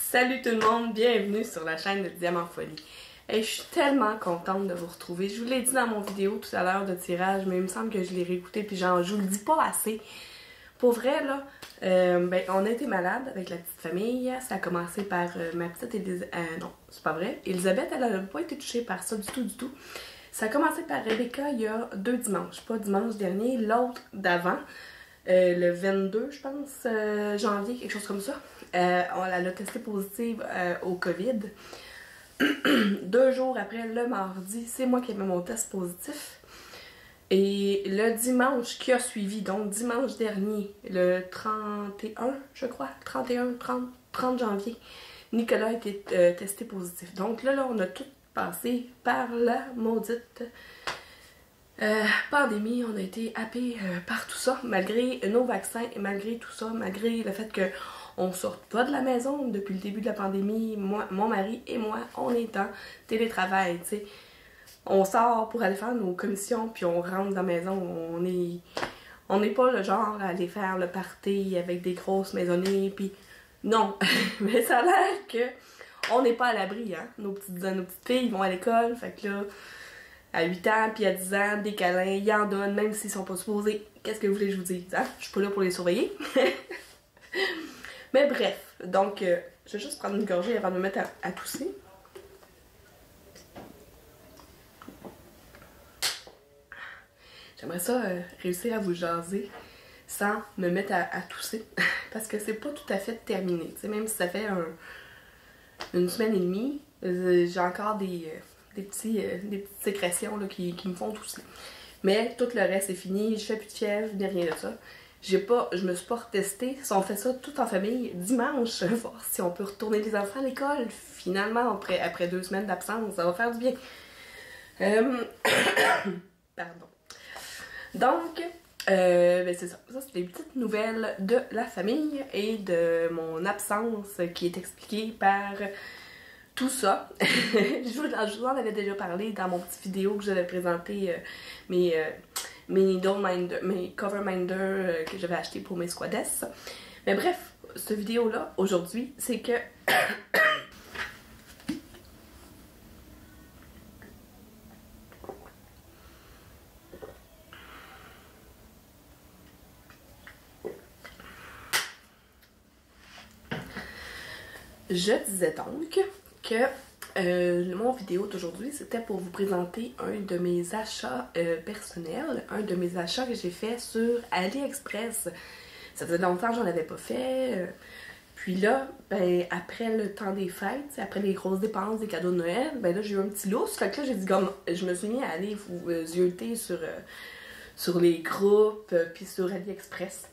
Salut tout le monde, bienvenue sur la chaîne de Diamant Folie. Et je suis tellement contente de vous retrouver. Je vous l'ai dit dans mon vidéo tout à l'heure de tirage, mais il me semble que je l'ai réécouté puis genre je vous le dis pas assez. Pour vrai là, on a été malade avec la petite famille. Ça a commencé par ma petite Elisabeth. Non, c'est pas vrai. Elisabeth, elle n'a pas été touchée par ça du tout. Ça a commencé par Rebecca il y a 2 dimanches. Pas dimanche dernier, l'autre d'avant. Le 22, je pense, janvier, quelque chose comme ça. Elle a testé positive au COVID. 2 jours après, le mardi, c'est moi qui ai mis mon test positif. Et le dimanche qui a suivi, donc dimanche dernier, le 31, je crois, 30 janvier, Nicolas a été testé positif. Donc là, on a tout passé par la maudite pandémie. On a été happés par tout ça, malgré nos vaccins et malgré tout ça, malgré le fait qu'on sorte pas de la maison depuis le début de la pandémie. Moi, mon mari et moi, on est en télétravail, tu sais. On sort pour aller faire nos commissions, puis on rentre dans la maison. On n'est pas le genre à aller faire le party avec des grosses maisonnées, puis non. Mais ça a l'air que on n'est pas à l'abri, hein. Nos petites filles vont à l'école, fait que là, à 8 ans, puis à 10 ans, des câlins, ils en donnent, même s'ils sont pas supposés. Qu'est-ce que vous voulez que je vous dise, hein? Je suis pas là pour les surveiller. Mais bref, donc, je vais juste prendre une gorgée avant de me mettre à tousser. J'aimerais ça réussir à vous jaser sans me mettre à tousser. Parce que c'est pas tout à fait terminé. T'sais, même si ça fait une semaine et demie, j'ai encore des petites sécrétions là, qui me font tousser. Mais tout le reste est fini, je fais plus de fièvre, ni rien de ça. Je me suis pas retestée. Si on fait ça tout en famille, dimanche, voir si on peut retourner les enfants à l'école. Finalement, après 2 semaines d'absence, ça va faire du bien. Pardon. Donc, c'est ça. Ça, c'est les petites nouvelles de la famille et de mon absence qui est expliquée par tout ça. Je vous en avais déjà parlé dans mon petit vidéo que j'avais présenté mes cover minder que j'avais acheté pour mes squades. Mais bref, cette vidéo-là, aujourd'hui, c'est que je disais donc que mon vidéo d'aujourd'hui, c'était pour vous présenter un de mes achats personnels, un de mes achats que j'ai fait sur AliExpress. Ça faisait longtemps que j'en avais pas fait. Puis là, ben, après le temps des fêtes, après les grosses dépenses des cadeaux de Noël, ben là, j'ai eu un petit lousse. Fait que là, j'ai dit, comme, je me suis mis à aller vous zioter sur les groupes, puis sur AliExpress.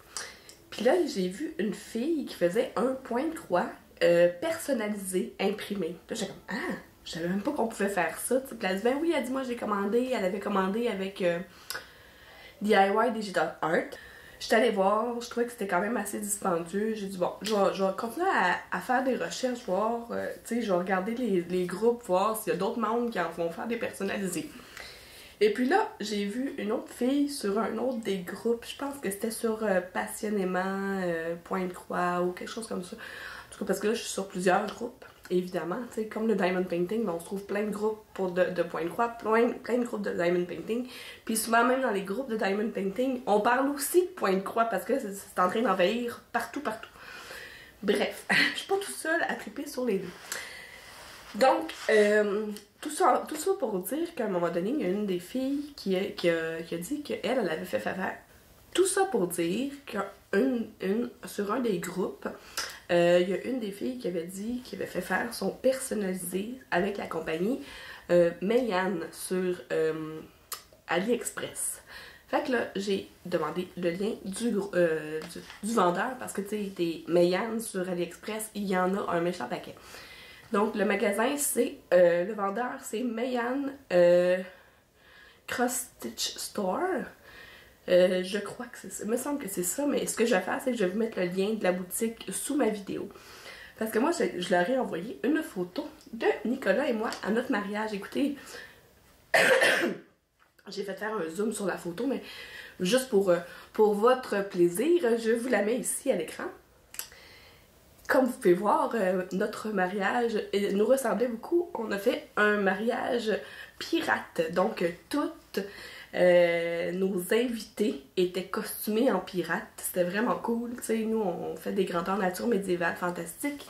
Puis là, j'ai vu une fille qui faisait un point de croix personnalisé, imprimé. Là, j'étais comme, ah, je savais même pas qu'on pouvait faire ça. Puis elle dit, ben oui, elle dit, moi j'ai commandé. Elle avait commandé avec DIY Digital Art. J'étais allée voir, je trouvais que c'était quand même assez dispendieux. J'ai dit, bon, je vais continuer à faire des recherches, voir, tu sais, je vais regarder les groupes, voir s'il y a d'autres membres qui en vont faire des personnalisés. Et puis là, j'ai vu une autre fille sur un autre des groupes, je pense que c'était sur passionnément, point de croix ou quelque chose comme ça. En tout cas, parce que là, je suis sur plusieurs groupes, évidemment, tu sais, comme le Diamond Painting, on se trouve plein de groupes de point de croix, plein de groupes de Diamond Painting. Puis souvent, même dans les groupes de Diamond Painting, on parle aussi de point de croix parce que c'est en train d'envahir partout. Bref, je suis pas toute seule à triper sur les deux. Donc, tout ça pour dire qu'à un moment donné, il y a une des filles qui a dit qu'elle avait fait faire. Tout ça pour dire sur un des groupes, il y a une des filles qui avait dit qu'elle avait fait faire son personnalisé avec la compagnie Mayan sur AliExpress. Fait que là, j'ai demandé le lien du vendeur parce que tu sais, des Mayan sur AliExpress, il y en a un méchant paquet. Donc, le magasin, c'est le vendeur, c'est Mayan Cross Stitch Store. Je crois que c'est ça. Il me semble que c'est ça, mais ce que je vais faire, c'est que je vais vous mettre le lien de la boutique sous ma vidéo. Parce que moi, je leur ai envoyé une photo de Nicolas et moi à notre mariage. Écoutez, j'ai fait faire un zoom sur la photo, mais juste pour votre plaisir, je vous la mets ici à l'écran. comme vous pouvez voir, notre mariage nous ressemblait beaucoup. On a fait un mariage pirate. Donc, toutes nos invités étaient costumés en pirate. C'était vraiment cool. Tu sais, nous, on fait des grandeurs nature médiévale fantastiques.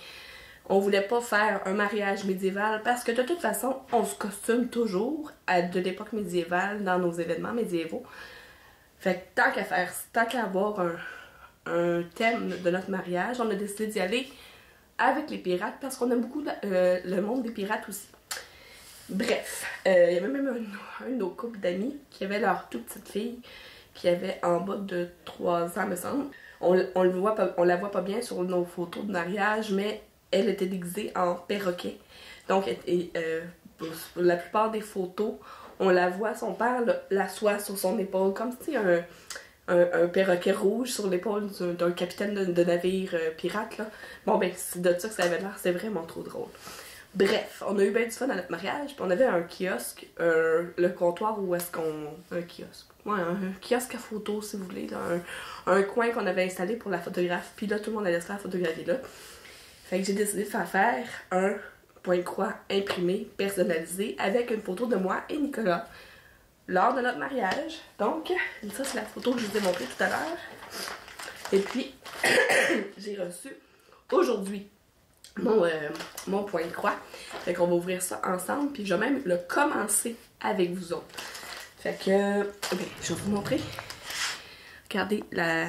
On voulait pas faire un mariage médiéval parce que de toute façon, on se costume toujours de l'époque médiévale dans nos événements médiévaux. Fait que tant qu'à avoir un thème de notre mariage, on a décidé d'y aller avec les pirates parce qu'on aime beaucoup le monde des pirates aussi. Bref, il y avait même un de nos couples d'amis qui avait leur toute petite fille qui avait en bas de 3 ans, me semble. On la voit pas bien sur nos photos de mariage, mais elle était déguisée en perroquet. Donc, pour la plupart des photos, on la voit, son père l'assoit sur son épaule, comme si un perroquet rouge sur l'épaule d'un capitaine de navire pirate, là. Bon, ben, c'est de ça que ça avait l'air, c'est vraiment trop drôle. Bref, on a eu bien du fun à notre mariage, puis on avait un kiosque, le comptoir où est-ce qu'on... Un kiosque. Ouais, un kiosque à photo, si vous voulez, là, un coin qu'on avait installé pour la photographe, puis là, tout le monde allait se faire photographier là. Fait que j'ai décidé de faire un point de croix imprimé, personnalisé, avec une photo de moi et Nicolas lors de notre mariage. Donc, ça c'est la photo que je vous ai montrée tout à l'heure. Et puis, j'ai reçu aujourd'hui mon point de croix. Fait qu'on va ouvrir ça ensemble, puis je vais même le commencer avec vous autres. Fait que, okay, je vais vous montrer. Regardez la...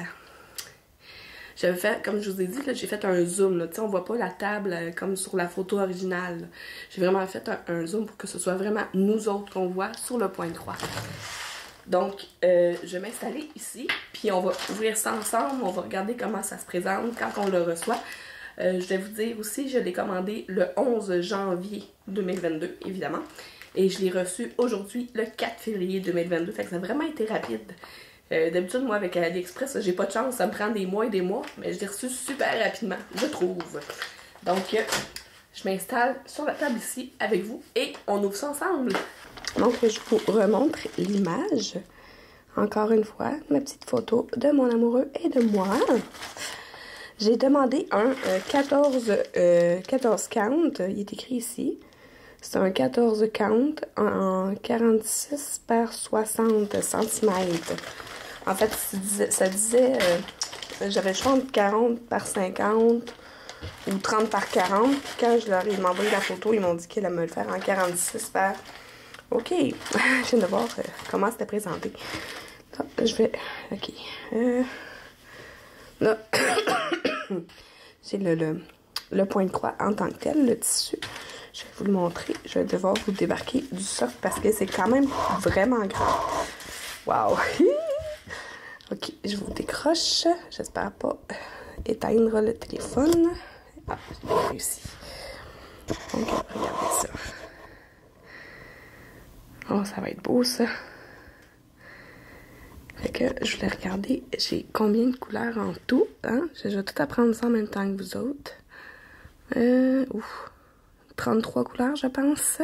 J'avais fait, comme je vous ai dit, j'ai fait un zoom. Là. On voit pas la table comme sur la photo originale. J'ai vraiment fait un zoom pour que ce soit vraiment nous autres qu'on voit sur le point de croix. Donc, je vais m'installer ici, puis on va ouvrir ça ensemble. On va regarder comment ça se présente quand on le reçoit. Je vais vous dire aussi, je l'ai commandé le 11 janvier 2022, évidemment. Et je l'ai reçu aujourd'hui, le 4 février 2022. Fait que ça a vraiment été rapide. D'habitude, moi, avec AliExpress, j'ai pas de chance, ça me prend des mois et des mois, mais je l'ai reçu super rapidement, je trouve. Donc, je m'installe sur la table ici avec vous et on ouvre ça ensemble. Donc, je vous remontre l'image. Encore une fois, ma petite photo de mon amoureux et de moi. J'ai demandé un 14 count, il est écrit ici. C'est un 14 count en 46 par 60 cm. En fait, ça disait, j'avais le choix entre 40 par 50 ou 30 par 40. Puis quand je leur ai envoyé la photo, ils m'ont dit qu'ils allaient me le faire en 46 par... OK, je viens de voir comment c'était présenté. Là, je vais... OK. Là, j'ai le point de croix en tant que tel, le tissu. Je vais vous le montrer. Je vais devoir vous débarquer du soft parce que c'est quand même vraiment grand. Wow! OK, je vous décroche. J'espère pas éteindre le téléphone. Ah, j'ai réussi. Donc, regardez ça. Oh, ça va être beau, ça. Fait que je voulais regarder, j'ai combien de couleurs en tout, hein? Je vais tout apprendre ça en même temps que vous autres. 33 couleurs, je pense.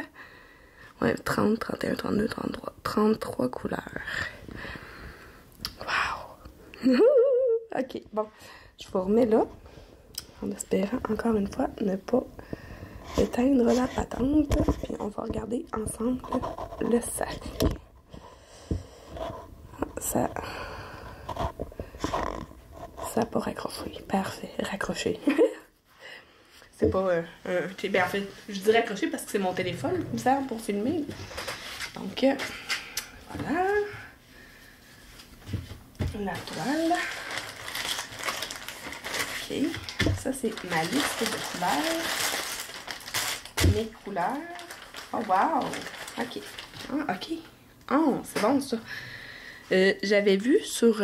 Ouais, 30, 31, 32, 33. 33 couleurs. Wow! OK, bon. Je vous remets là. En espérant, encore une fois, ne pas éteindre la patente. Puis on va regarder ensemble le sac. Ça n'a pas raccroché. Parfait, raccroché. C'est pas ben en fait, je dis raccroché parce que c'est mon téléphone qui me sert pour filmer. Donc, voilà. La toile. OK. Ça, c'est ma liste de couleurs. Mes couleurs. Oh, wow! OK. Ah, OK. Oh, c'est bon, ça. J'avais vu sur...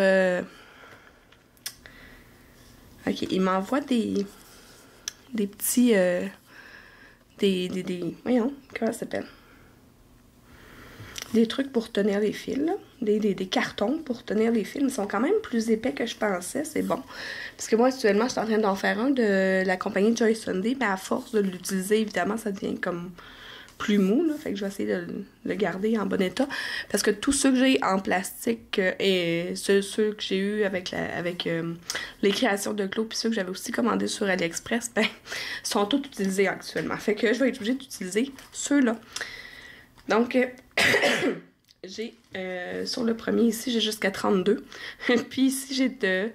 OK, il m'envoie des petits... voyons, comment ça s'appelle? Des trucs pour tenir les fils, là. Des cartons pour tenir les fils. Ils sont quand même plus épais que je pensais, c'est bon. Parce que moi, actuellement, je suis en train d'en faire un de la compagnie Joy Sunday, mais à force de l'utiliser, évidemment, ça devient comme plus mou, là, fait que je vais essayer de le garder en bon état. Parce que tous ceux que j'ai en plastique et ceux que j'ai eu avec les créations de Clos, puis ceux que j'avais aussi commandés sur AliExpress, ben, sont tous utilisés actuellement. Fait que je vais être obligée d'utiliser ceux-là. Donc, j'ai, sur le premier ici, j'ai jusqu'à 32. Puis ici, j'ai de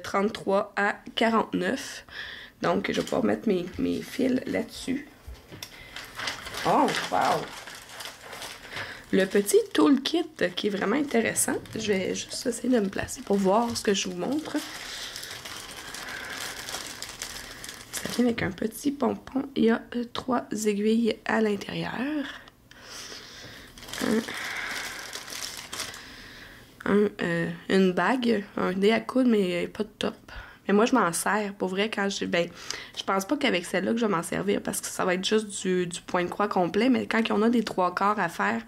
33 à 49. Donc, je vais pouvoir mettre mes fils là-dessus. Oh, wow! Le petit toolkit qui est vraiment intéressant. Je vais juste essayer de me placer pour voir ce que je vous montre. Ça vient avec un petit pompon. Il y a 3 aiguilles à l'intérieur. Une bague, un dé à coudre, mais pas de top. Mais moi, je m'en sers. Pour vrai, quand je pense pas qu'avec celle-là que je vais m'en servir parce que ça va être juste du point de croix complet. Mais quand on a des 3/4 à faire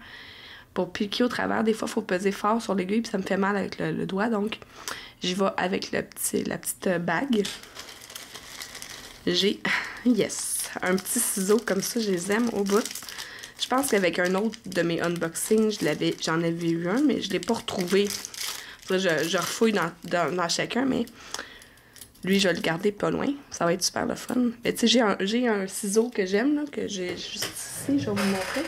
pour piquer au travers, des fois, il faut peser fort sur l'aiguille puis ça me fait mal avec le doigt. Donc, j'y vais avec la petite bague. J'ai, yes, un petit ciseau comme ça, je les aime au bout. Je pense qu'avec un autre de mes unboxings, j'en avais eu un, mais je ne l'ai pas retrouvé. Je refouille dans chacun, mais lui, je vais le garder pas loin. Ça va être super le fun. Mais tu sais, j'ai un ciseau que j'aime, là, que j'ai juste ici. Je vais vous montrer.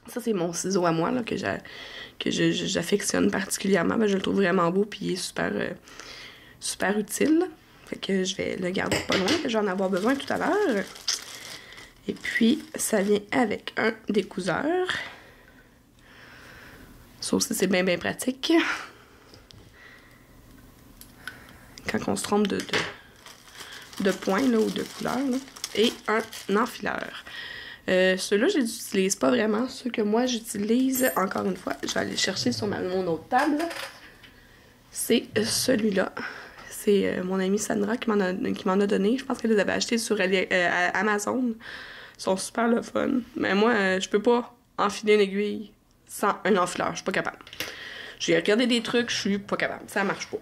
Ça, c'est mon ciseau à moi, là, que j'affectionne particulièrement. Ben, je le trouve vraiment beau, puis il est super utile. Fait que je vais le garder pas loin, que je vais en avoir besoin tout à l'heure. Et puis, ça vient avec un découseur. Ça aussi, c'est bien pratique. Quand on se trompe de points là, ou de couleurs. Là. Et un enfileur. Ceux-là, je les utilise pas vraiment. Ceux que moi, j'utilise, encore une fois, je vais aller chercher sur mon autre table. C'est celui-là. C'est mon amie Sandra qui m'en a donné. Je pense qu'elle les avait achetés sur Amazon. Ils sont super le fun. Mais moi, je peux pas enfiler une aiguille sans un enfileur. Je suis pas capable. J'ai regardé des trucs, je suis pas capable. Ça marche pas.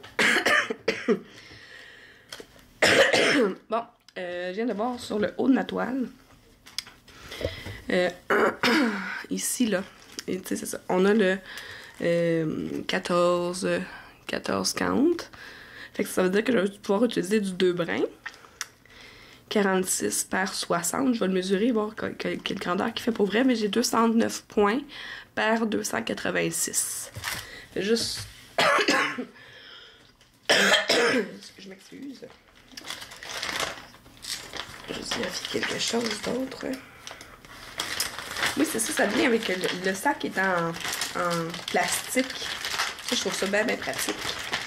Bon, je viens de voir sur le haut de ma toile. Ici, là. Tu sais, c'est ça. On a le 14 count. Fait que ça veut dire que je vais pouvoir utiliser du 2 brins. 46 par 60. Je vais le mesurer, voir quelle grandeur qu'il fait pour vrai. Mais j'ai 209 points par 286. C'est juste... Je m'excuse. Je vais vérifier quelque chose d'autre. Oui, c'est ça, ça vient avec le sac est en plastique. Ça, je trouve ça bien pratique.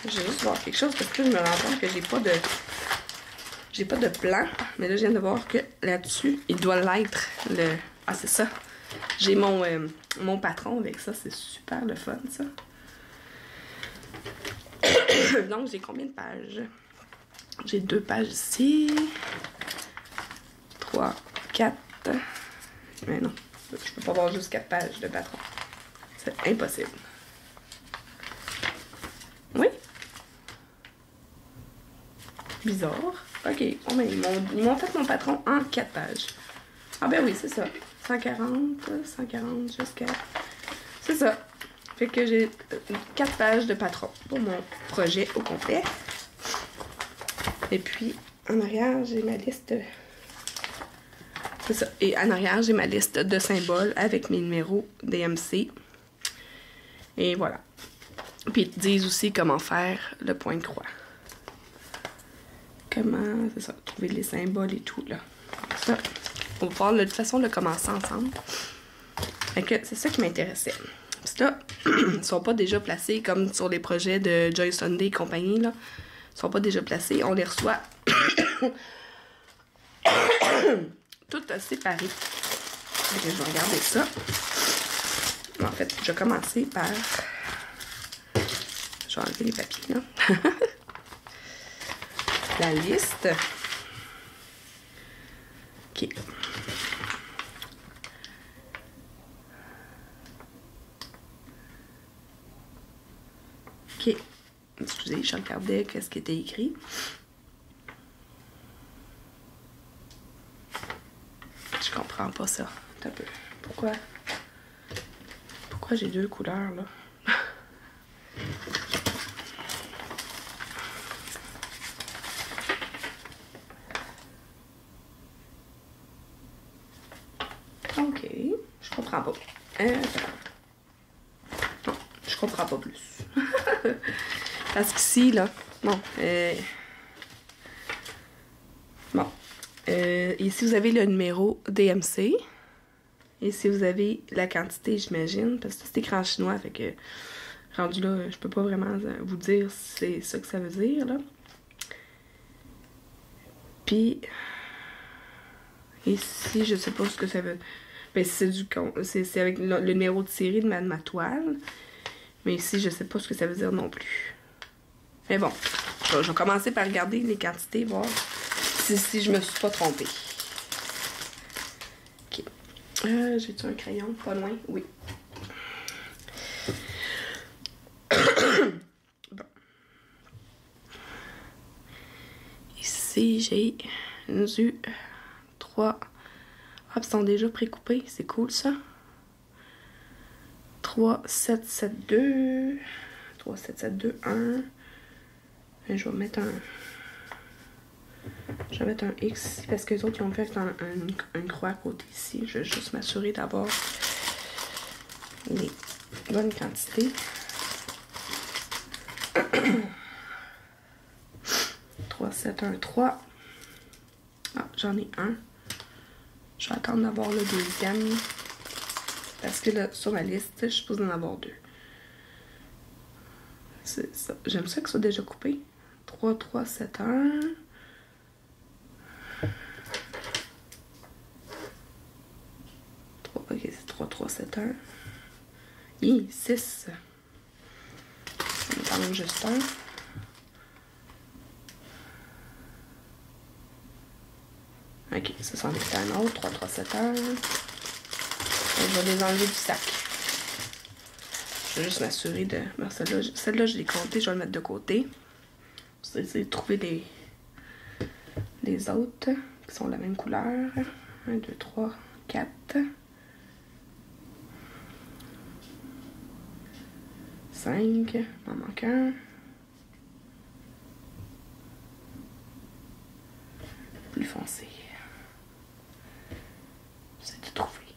Je vais juste voir quelque chose parce que je me rends compte que j'ai pas de plan. Mais là, je viens de voir que là-dessus, il doit l'être. Ah, c'est ça. J'ai mon patron avec ça. C'est super le fun, ça. Donc, j'ai combien de pages? J'ai 2 pages ici. 3, 4. Mais non, je peux pas avoir juste 4 pages de patron. C'est impossible. Oui? Bizarre. Ok, oh, mais ils m'ont fait mon patron en 4 pages. Ah ben oui, c'est ça. 140 jusqu'à... C'est ça. Fait que j'ai 4 pages de patron pour mon projet au complet. Et puis, en arrière, j'ai ma liste... C'est ça. Et en arrière, j'ai ma liste de symboles avec mes numéros DMC. Et voilà. Puis, ils te disent aussi comment faire le point de croix. Comment, c'est ça, trouver les symboles et tout, là. Ça, on va pouvoir de toute façon le commencer ensemble. Fait que c'est ça qui m'intéressait. Parce que là, ils sont pas déjà placés comme sur les projets de Joy Sunday et compagnie, là. Ils sont pas déjà placés. On les reçoit tout séparés. Donc, je vais regarder ça. En fait, je vais commencer par... Je vais enlever les papiers, là. La liste. OK. OK. Excusez, je regardais qu'est-ce qui était écrit. comprends pas ça. Un peu. Pourquoi j'ai deux couleurs là? Ok, je comprends pas. Non, je comprends pas plus. Parce qu'ici, là, bon, ici vous avez le numéro DMC. Ici vous avez la quantité, j'imagine, parce que c'est écrit en chinois, fait que rendu là, je peux pas vraiment vous dire si c'est ça que ça veut dire, là. Puis, ici, je sais pas ce que ça veut dire. Ben, c'est avec le numéro de série de ma toile. Mais ici, je sais pas ce que ça veut dire non plus. Mais bon, je vais commencer par regarder les quantités, voir si je me suis pas trompée. Ok. J'ai-tu un crayon? Pas loin? Oui. Bon. Ici, j'ai eu 3... Ah, ils sont déjà précoupés. C'est cool, ça. 3, 7, 7, 2. 3, 7, 7, 2, 1. Et je vais mettre un... Je vais mettre un X ici parce que les autres, ils ont fait un croix à côté ici. Je vais juste m'assurer d'avoir les bonnes quantités. 3, 7, 1, 3. Ah, j'en ai un. Je vais attendre d'avoir le deuxième. Parce que là, sur ma liste, je suis supposée en avoir 2. C'est ça. J'aime ça que ce soit déjà coupé. 3, 3, 7, 1. Ok, c'est 3, 3, 7, 1. Hi, 6. On en même juste un. Ok, ça s'en est un autre. 3, 3, 7, 1. Je vais les enlever du sac. Je vais juste m'assurer de... Bon, celle-là, je l'ai comptée, je vais le mettre de côté. Je vais essayer de trouver les autres qui sont de la même couleur. 1, 2, 3, 4. 5. Il m'en manque un. Plus foncé. J'essaie de trouver.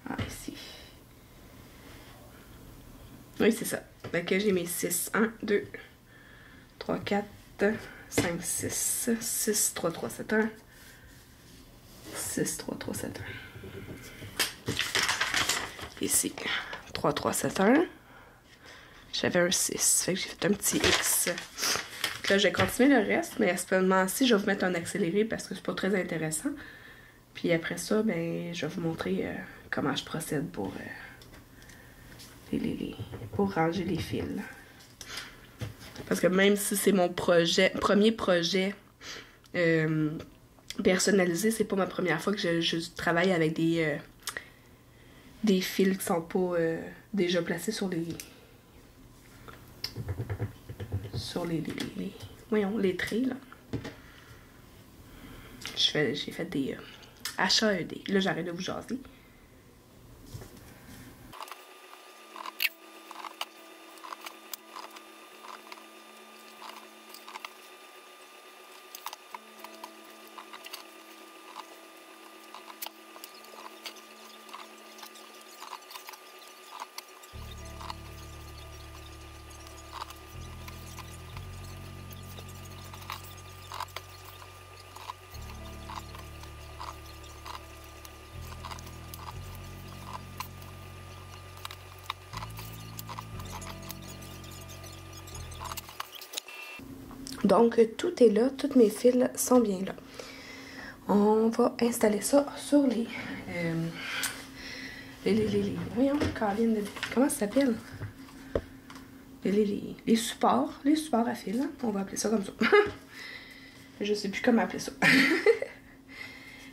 Ah, ici. Oui, c'est ça. Fait que j'ai mes 6. 1, 2, 3, 4, 5, 6. 6, 3, 3, 7, 1. 6, 3, 3, 7, 1. Ici. 3, 3, 7, 1. J'avais un 6. Fait que j'ai fait un petit X. Là, je vais continuer le reste, mais à ce moment-ci, je vais vous mettre un accéléré parce que c'est pas très intéressant. Puis après ça, ben, je vais vous montrer comment je procède pour ranger les fils. Parce que même si c'est mon premier projet personnalisé, c'est pas ma première fois que je travaille avec des fils qui sont pas déjà placés sur les voyons, les traits, là. J'ai fait des achats ED. Là, j'arrête de vous jaser. Donc, tout est là, tous mes fils sont bien là. On va installer ça sur voyons, Caroline, comment ça s'appelle? Les supports à fil, hein? On va appeler ça comme ça. Je sais plus comment appeler ça.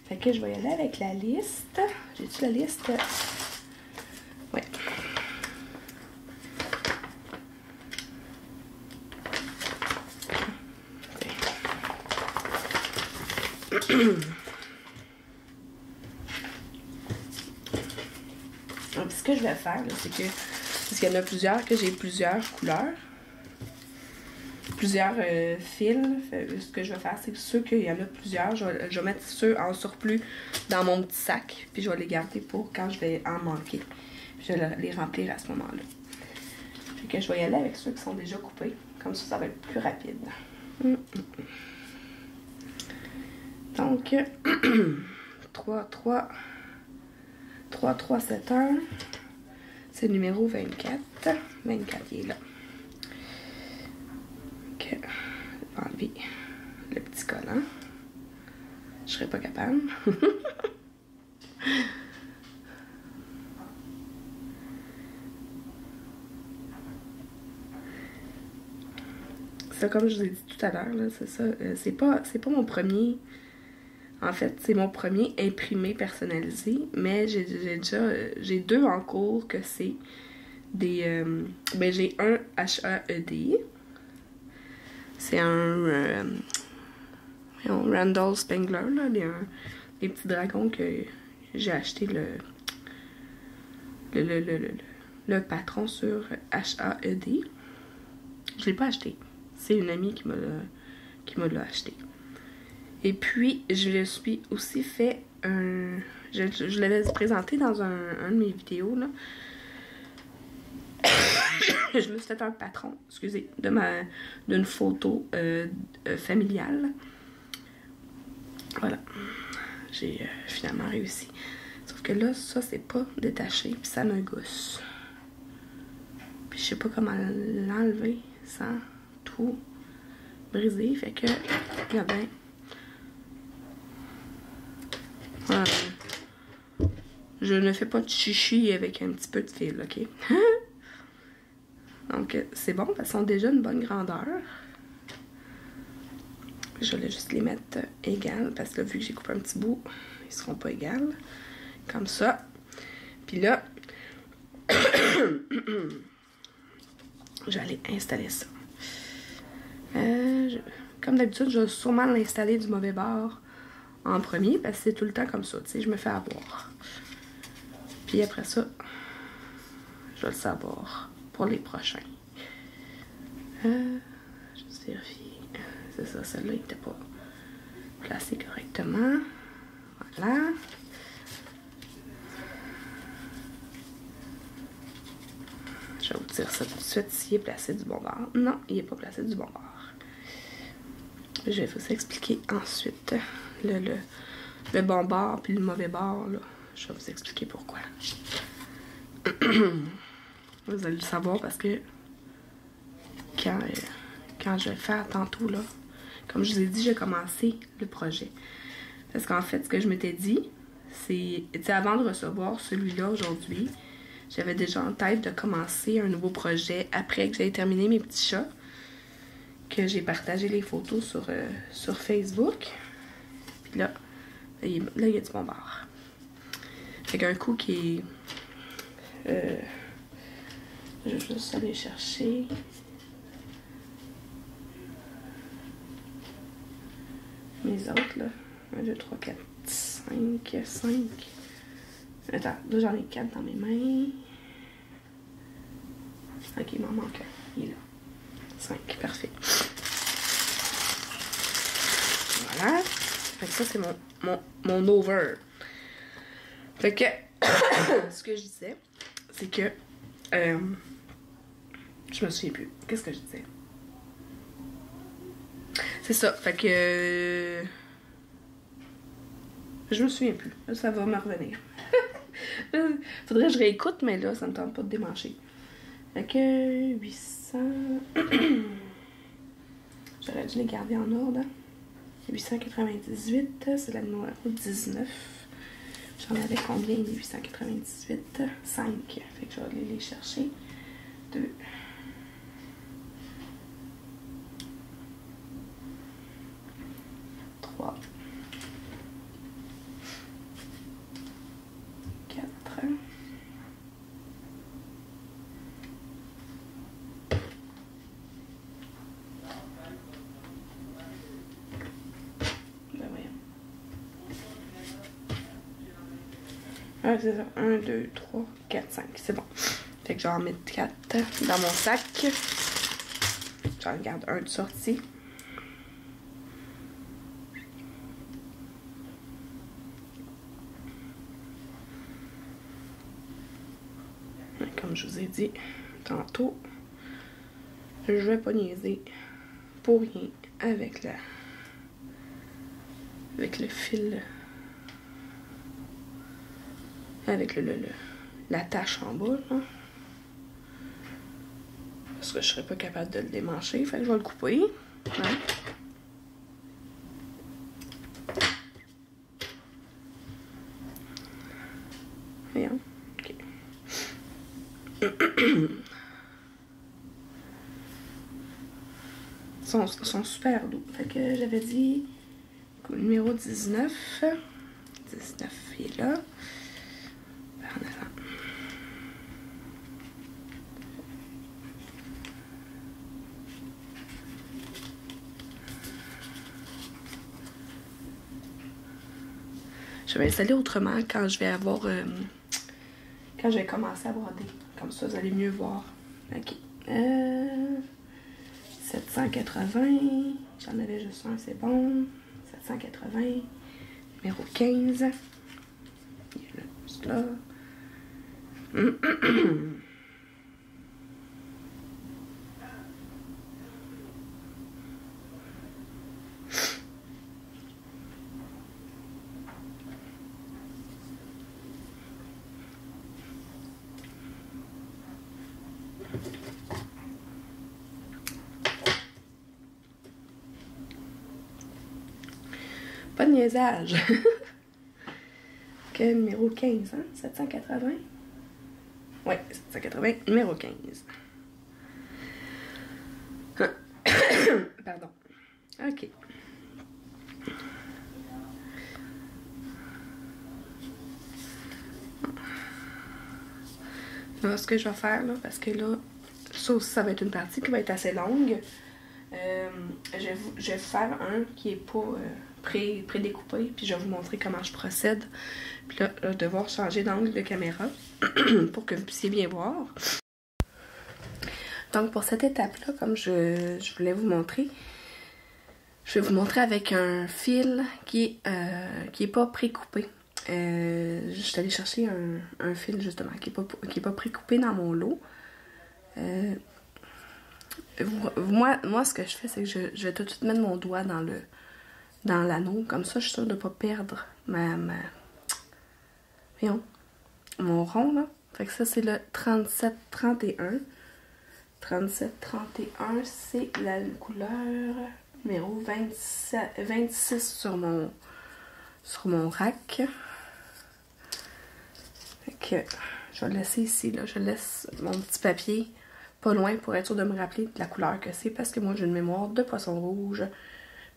Fait que je vais y aller avec la liste. J'ai-tu la liste? Ouais. Donc, ce que je vais faire, c'est que... Parce qu'il y en a plusieurs, que j'ai plusieurs couleurs. Plusieurs fils. Ce que je vais faire, c'est que ceux qu'il y en a plusieurs, je vais mettre ceux en surplus dans mon petit sac. Puis je vais les garder pour quand je vais en manquer. Puis je vais les remplir à ce moment-là. Fait que je vais y aller avec ceux qui sont déjà coupés. Comme ça va être plus rapide. Donc, 3, 3, 3, 3, 7, 1. C'est le numéro 24. 24, il est là. Ok. Je vais enlever le petit collant. Je serais pas capable. Ça, comme je vous ai dit tout à l'heure, c'est ça. C'est pas mon premier. En fait, c'est mon premier imprimé personnalisé, mais j'ai deux en cours que c'est des... ben, j'ai un HAED. C'est un Randall Spangler, là, les petits dragons que j'ai acheté le patron sur HAED. Je l'ai pas acheté. C'est une amie qui me l'a acheté. Et puis, je me suis aussi fait un... Je l'avais présenté dans un de mes vidéos, là. Je me suis fait un patron, excusez, d'une photo familiale. Voilà. J'ai finalement réussi. Sauf que là, ça, c'est pas détaché, puis ça me gosse. Puis je sais pas comment l'enlever sans tout briser. Fait que, là, ben... je ne fais pas de chichi avec un petit peu de fil, ok? Donc, c'est bon, parce qu'ils sont déjà une bonne grandeur. Je vais juste les mettre égales, parce que là, vu que j'ai coupé un petit bout, ils seront pas égales. Comme ça. Puis là, je vais aller installer ça. Comme d'habitude, je vais sûrement l'installer du mauvais bord en premier, parce que c'est tout le temps comme ça, tu sais, je me fais avoir. Puis après ça, je vais le savoir pour les prochains. Je vais vérifier. C'est ça, celle-là, il n'était pas placé correctement. Voilà. Je vais vous dire ça tout de suite s'il est placé du bon bord. Non, il n'est pas placé du bon bord. Je vais vous expliquer ensuite le bon bord puis le mauvais bord, là. Je vais vous expliquer pourquoi. Vous allez le savoir parce que quand je vais le faire tantôt, là, comme je vous ai dit, j'ai commencé le projet. Parce qu'en fait, ce que je m'étais dit, c'est, avant de recevoir celui-là aujourd'hui, j'avais déjà en tête de commencer un nouveau projet après que j'aie terminé mes petits chats, que j'ai partagé les photos sur Facebook. Puis là, il y a du bon bord. Fait qu'un coup qui est... je vais juste aller chercher... mes autres, là. 1, 2, 3, 4, 5, 5. Attends, là, j'en ai 4 dans mes mains. Ok, il m'en manque un. Il est là. 5, parfait. Voilà. Fait que ça, c'est mon over. Fait que, ce que je disais, c'est que... je me souviens plus. Qu'est-ce que je disais? C'est ça, fait que... je me souviens plus. Là, ça va me revenir. Faudrait que je réécoute, mais là, ça me tente pas de démancher. Fait que 800... J'aurais dû les garder en ordre. 898, c'est la numéro 19. J'en avais combien, les 898? 5. Fait que je vais aller les chercher. 2... 3, 4, ben voyons. Ah, c'est ça. 1, 2, 3, 4, 5. C'est bon. Fait que je vais en mettre 4 dans mon sac. J'en garde un de sortie. Comme je vous ai dit tantôt, je vais pas niaiser pour rien avec le fil, avec la tache en bas, là. Parce que je serais pas capable de le démancher, fait que je vais le couper. Hein? Voyons. Ok. Sont super doux. Fait que j'avais dit numéro 19. 19 est là. Par en avant. Je vais installer autrement quand je vais avoir... quand je vais commencer à broder. Comme ça, vous allez mieux voir. Ok. 780. J'en avais juste un, c'est bon. 780. Numéro 15. Il est là, juste là. Pas de niaisage. Que numéro 15, hein? 780? Ouais, 780, numéro 15. Pardon. Ok. Là, ce que je vais faire, là, parce que là, ça aussi, ça va être une partie qui va être assez longue. Je vais faire un qui est pas pré-découpé, puis je vais vous montrer comment je procède. Puis là, je vais devoir changer d'angle de caméra pour que vous puissiez bien voir. Donc pour cette étape-là, comme je voulais vous montrer, je vais vous montrer avec un fil qui est pas pré-coupé. Je suis allée chercher un fil justement qui est pas pré-coupé dans mon lot. Moi, ce que je fais, c'est que je vais tout de suite mettre mon doigt dans l'anneau. Comme ça, je suis sûre de ne pas perdre mon rond, là. Fait que ça, c'est le 37-31. 37-31, c'est la couleur numéro 26 sur mon rack. Fait que je vais le laisser ici, là. Je laisse mon petit papier pas loin pour être sûr de me rappeler de la couleur que c'est, parce que moi j'ai une mémoire de poisson rouge.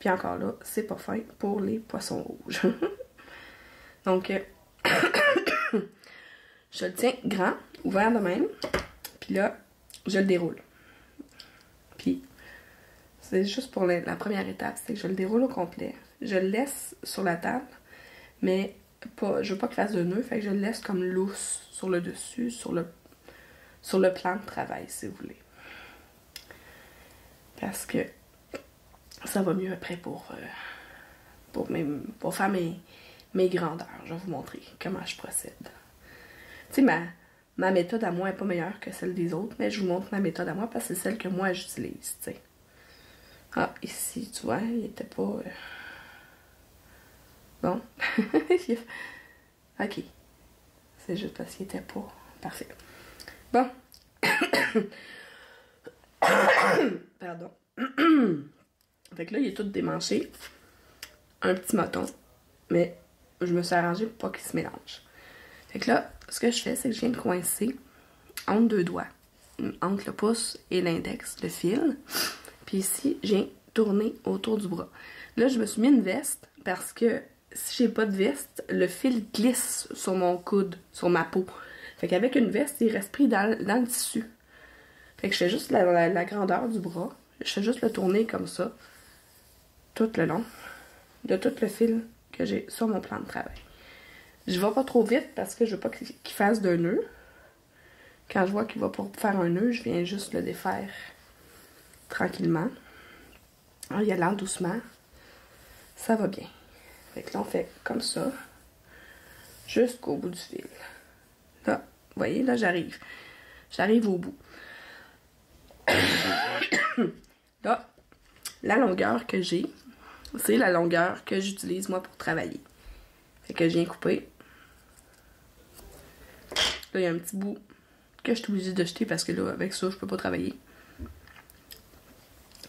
Puis encore là, c'est pas fin pour les poissons rouges. Donc, je le tiens grand, ouvert de même. Puis là, je le déroule. Puis, c'est juste pour la première étape, c'est que je le déroule au complet. Je le laisse sur la table, mais je veux pas qu'il fasse de nœud, fait que je le laisse comme lousse sur le dessus, sur le plan de travail, si vous voulez. Parce que ça va mieux après pour faire mes grandeurs. Je vais vous montrer comment je procède. Tu sais, ma méthode à moi n'est pas meilleure que celle des autres, mais je vous montre ma méthode à moi parce que c'est celle que moi j'utilise, tu sais. Ah, ici, tu vois, il était pas... Bon. Ok. C'est juste parce qu'il était pas parfait. Bon. Pardon. Fait que là, il est tout démanché. Un petit moton. Mais je me suis arrangée pour pas qu'il se mélange. Fait que là, ce que je fais, c'est que je viens de coincer entre deux doigts. Entre le pouce et l'index, le fil. Puis ici, je viens tourner autour du bras. Là, je me suis mis une veste parce que si j'ai pas de veste, le fil glisse sur mon coude, sur ma peau. Fait qu'avec une veste, il reste pris dans le tissu. Fait que je fais juste la grandeur du bras. Je fais juste le tourner comme ça, tout le long, de tout le fil que j'ai sur mon plan de travail. Je vais pas trop vite parce que je veux pas qu'il fasse de nœud. Quand je vois qu'il va pour faire un nœud, je viens juste le défaire tranquillement. En y allant doucement, ça va bien. Fait que là, on fait comme ça, jusqu'au bout du fil. Là, vous voyez, là, j'arrive. J'arrive au bout. Là, la longueur que j'ai, c'est la longueur que j'utilise, moi, pour travailler. Fait que je viens couper. Là, il y a un petit bout que je suis obligée de jeter parce que là, avec ça, je peux pas travailler.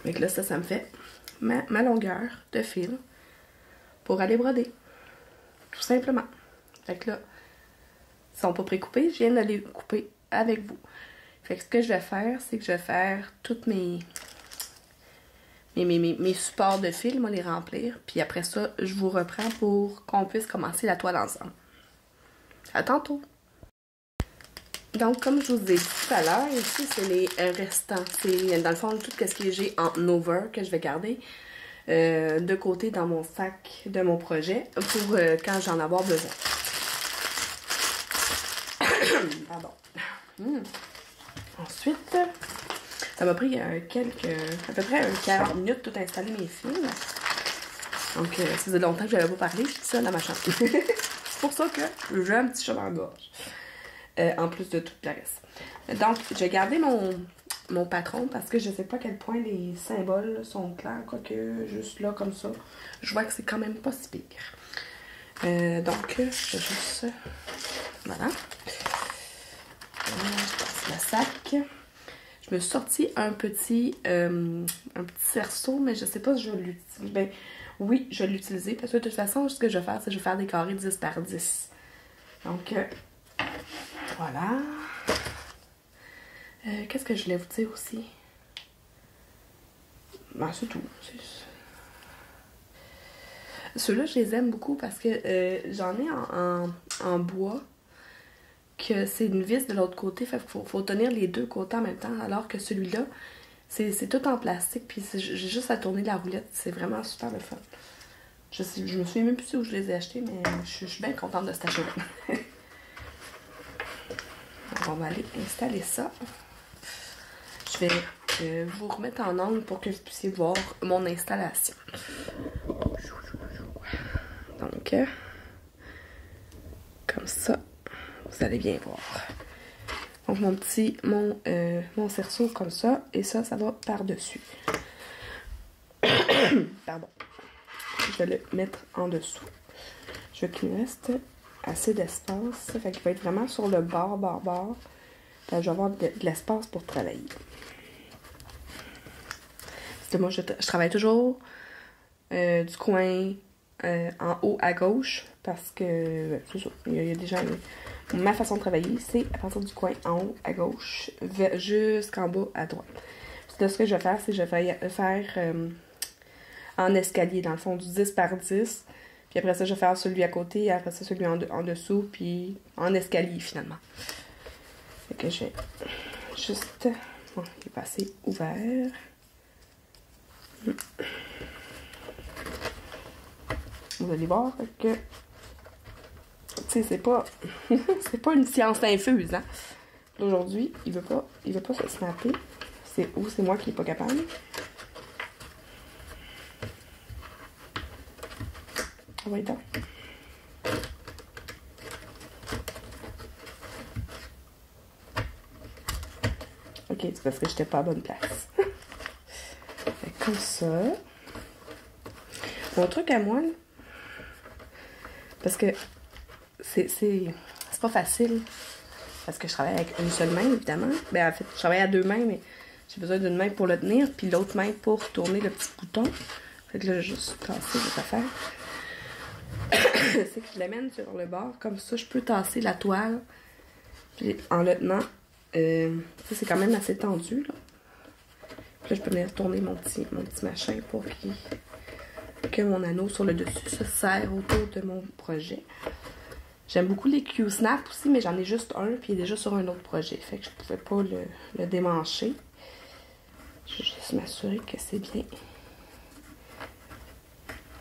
Fait que là, ça me fait ma longueur de fil pour aller broder. Tout simplement. Fait que là, ils sont pas précoupés, je viens de les couper avec vous. Fait que ce que je vais faire, c'est que je vais faire toutes mes supports de fil, moi les remplir. Puis après ça, je vous reprends pour qu'on puisse commencer la toile ensemble. À tantôt! Donc, comme je vous ai dit tout à l'heure, ici, c'est les restants. C'est, dans le fond, tout ce que j'ai en over que je vais garder de côté dans mon sac de mon projet pour quand j'en avoir besoin. Pardon. Ensuite, ça m'a pris à peu près 40 minutes tout installer mes fils. Donc, ça faisait longtemps que je n'avais pas parlé, je suis seule dans ma chambre. C'est pour ça que j'ai un petit chat dans la gorge. En plus de tout le reste. Donc, j'ai gardé mon patron parce que je sais pas à quel point les symboles sont clairs, quoique juste là, comme ça, je vois que c'est quand même pas si pire. Donc, je vais juste... Voilà. Je passe le sac. Je me suis sorti un petit cerceau, mais je sais pas si je vais l'utiliser. Ben, oui, je vais l'utiliser parce que de toute façon, ce que je vais faire, c'est que je vais faire des carrés 10 par 10. Donc, voilà. Qu'est-ce que je voulais vous dire aussi? Ben, c'est tout. Ceux-là, je les aime beaucoup parce que j'en ai en bois, que c'est une vis de l'autre côté, fait qu'il faut tenir les deux côtés en même temps, alors que celui-là, c'est tout en plastique, puis j'ai juste à tourner la roulette, c'est vraiment super le fun. Je me souviens même plus où je les ai achetés, mais je suis bien contente de cet achat-là. On va aller installer ça. Je vais vous remettre en angle pour que vous puissiez voir mon installation. Donc, comme ça, vous allez bien voir. Donc, mon cerceau comme ça, et ça va par-dessus. Pardon. Je vais le mettre en dessous. Je veux qu'il me reste assez d'espace. Fait qu'il va être vraiment sur le bord. Je vais avoir de l'espace pour travailler. Moi, je travaille toujours du coin en haut à gauche parce que c'est ça. Il y a déjà ma façon de travailler, c'est à partir du coin en haut à gauche jusqu'en bas à droite. Là, ce que je vais faire, c'est que je vais faire en escalier, dans le fond, du 10 par 10. Puis après ça, je vais faire celui à côté, et après ça, celui en dessous, puis en escalier, finalement. Fait que je vais juste... Bon, il est passé ouvert. Vous allez voir que... Tu sais, c'est pas... c'est pas une science infuse, hein. Aujourd'hui, il veut pas se snapper. C'est moi qui n'est pas capable. On va y aller. Ok, c'est parce que j'étais pas à bonne place. Fait comme ça. Mon truc à moi, là, parce que c'est pas facile, parce que je travaille avec une seule main, évidemment. Ben, en fait, je travaille à deux mains, mais j'ai besoin d'une main pour le tenir, puis l'autre main pour tourner le petit bouton. Fait que là, j'ai juste tassé cette affaire. C'est que je l'amène sur le bord, comme ça, je peux tasser la toile. Puis en le tenant, c'est quand même assez tendu, là. Puis là, je peux venir tourner mon petit machin pour que mon anneau sur le dessus se serre autour de mon projet. J'aime beaucoup les Q-Snap aussi, mais j'en ai juste un, puis il est déjà sur un autre projet. Fait que je pouvais pas le démancher. Je vais juste m'assurer que c'est bien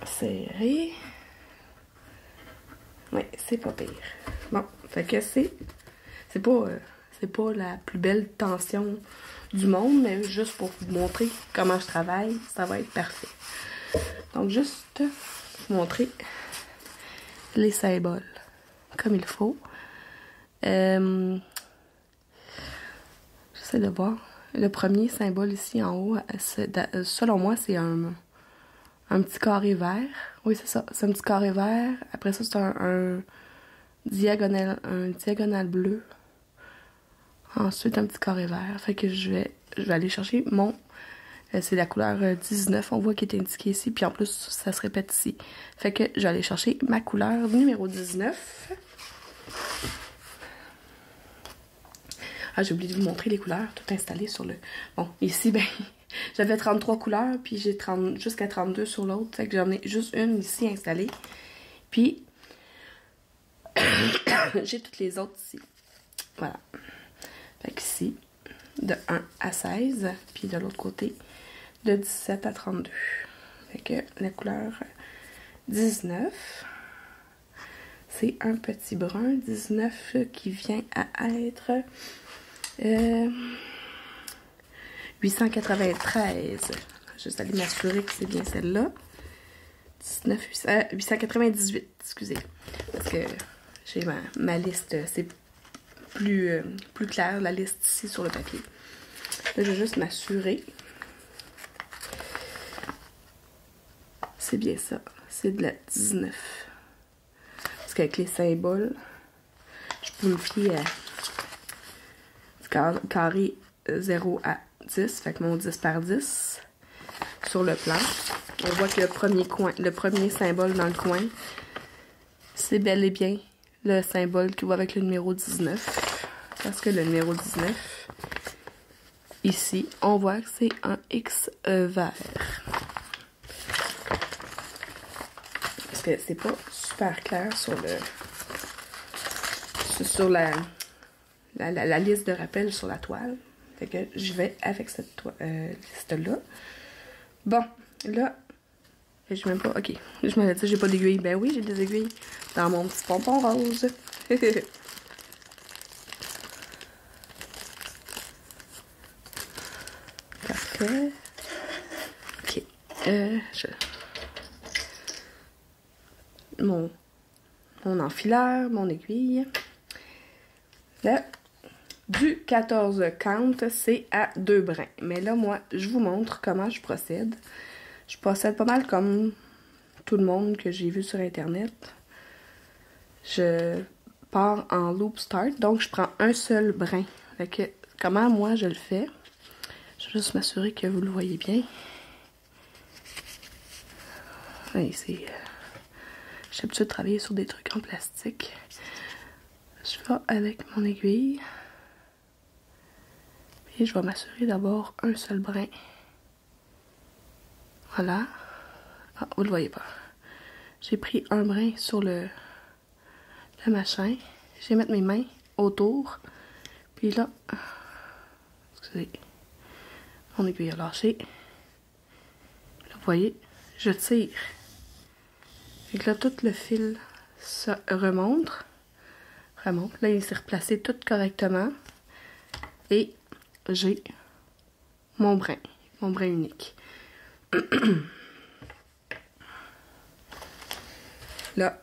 serré. Ouais, c'est pas pire. Bon, fait que c'est pas la plus belle tension du monde, mais juste pour vous montrer comment je travaille, ça va être parfait. Donc, juste vous montrer les symboles comme il faut. J'essaie de voir. Le premier symbole ici en haut, selon moi, c'est un petit carré vert. Oui, c'est ça. C'est un petit carré vert. Après ça, c'est un diagonal bleu. Ensuite, un petit carré vert. Fait que je vais aller chercher mon... c'est la couleur 19, on voit qui est indiqué ici. Puis en plus, ça se répète ici. Fait que je vais aller chercher ma couleur numéro 19. Ah, j'ai oublié de vous montrer les couleurs, tout installé sur le... Bon, ici, ben, j'avais 33 couleurs, puis j'ai jusqu'à 32 sur l'autre. Fait que j'en ai juste une ici installée. Puis, j'ai toutes les autres ici. Voilà. Fait qu'ici, de 1 à 16, puis de l'autre côté, de 17 à 32. Fait que la couleur 19, c'est un petit brun. 19 qui vient à être 893. Juste aller m'assurer que c'est bien celle-là. 898, excusez. Parce que j'ai ma liste, c'est plus clair, la liste ici sur le papier. Là, je vais juste m'assurer. C'est bien ça. C'est de la 19. Parce qu'avec les symboles, je peux me fier à carré 0 à 10. Fait que mon 10 par 10 sur le plan. On voit que le premier symbole dans le coin, c'est bel et bien le symbole qui va avec le numéro 19. Parce que le numéro 19, ici, on voit que c'est un X vert. Parce que c'est pas super clair sur la liste de rappel sur la toile. Fait que je vais avec cette liste-là. Bon, là, je même pas... Ok, je m'avais dit j'ai pas d'aiguilles. Ben oui, j'ai des aiguilles dans mon petit pompon rose. Parfait. Ok. Mon enfileur, mon aiguille. Là, du 14 count, c'est à 2 brins. Mais là, moi, je vous montre comment je procède. Je procède pas mal comme tout le monde que j'ai vu sur Internet. Je pars en loop start, donc je prends un seul brin. Fait que, comment moi je le fais? Je vais juste m'assurer que vous le voyez bien. Oui, c'est... j'ai l'habitude de travailler sur des trucs en plastique. Je vais avec mon aiguille. Puis je vais m'assurer d'avoir un seul brin. Voilà. Ah, vous le voyez pas. J'ai pris un brin sur le machin. Je vais mettre mes mains autour. Puis là, excusez, mon aiguille a lâché. Là, vous voyez, je tire. Et là, tout le fil se remonte. Là, il s'est replacé tout correctement. Et j'ai mon brin unique. Là,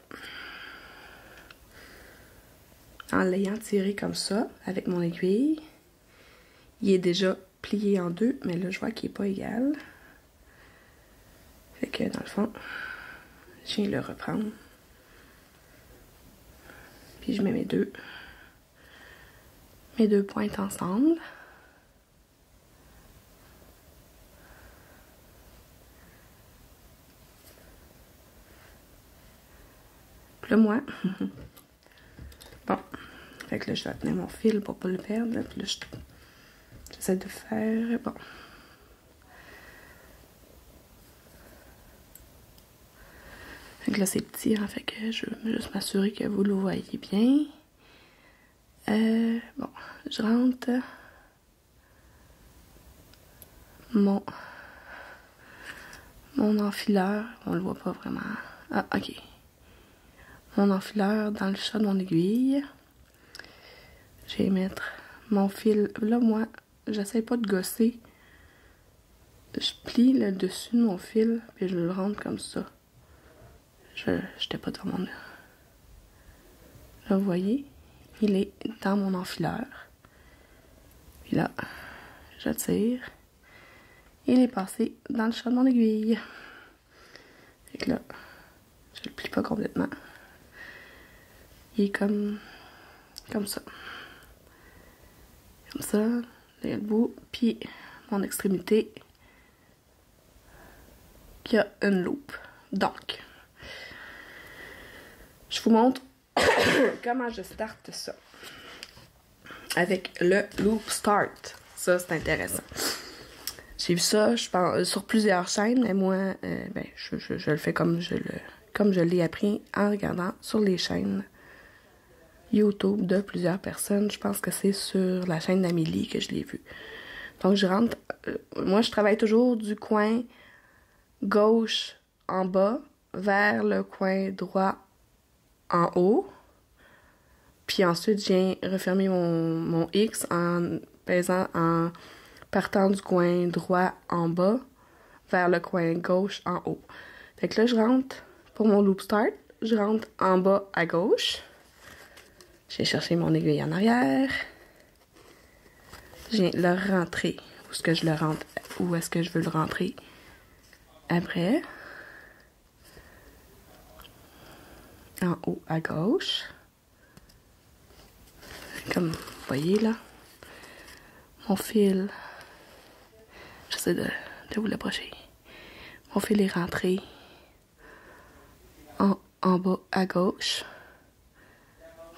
en l'ayant tiré comme ça, avec mon aiguille, il est déjà plié en deux, mais là, je vois qu'il n'est pas égal. Fait que, dans le fond, je viens le reprendre. Puis je mets mes deux pointes ensemble. Puis là, moi, bon, fait que là, je vais tenir mon fil pour pas le perdre. Là, puis là, j'essaie de faire, bon. Fait que là, c'est petit, hein, fait que je vais juste m'assurer que vous le voyez bien. Bon, je rentre mon enfileur. On le voit pas vraiment. Ah, ok. mon enfileur dans le chat de mon aiguille. Je vais mettre mon fil. Là, moi, j'essaie pas de gosser. Je plie le dessus de mon fil, puis je le rentre comme ça. J'étais pas dans mon... Là, vous voyez, il est dans mon enfileur. Puis là, je tire. Il est passé dans le chat de mon aiguille. Fait que là, je le plie pas complètement. Il est comme ça. Comme ça, là, il y a le bout. Puis, mon extrémité, qui a une loupe. Donc, je vous montre comment je starte ça. Avec le Loop Start. Ça, c'est intéressant. J'ai vu ça, je pense, sur plusieurs chaînes, mais moi, je le fais comme je l'ai appris en regardant sur les chaînes YouTube de plusieurs personnes. Je pense que c'est sur la chaîne d'Amélie que je l'ai vu. Donc, je rentre... moi, je travaille toujours du coin gauche en bas vers le coin droit en haut. Puis ensuite, je viens refermer mon X en partant du coin droit en bas vers le coin gauche en haut. Fait que là, je rentre pour mon loop start. Je rentre en bas à gauche. Je viens chercher mon aiguille en arrière. Je viens le rentrer. Où est-ce que je le rentre? Où est-ce que je veux le rentrer? Après. En haut à gauche. Comme vous voyez là. Mon fil. J'essaie de vous l'approcher. Mon fil est rentré en bas à gauche.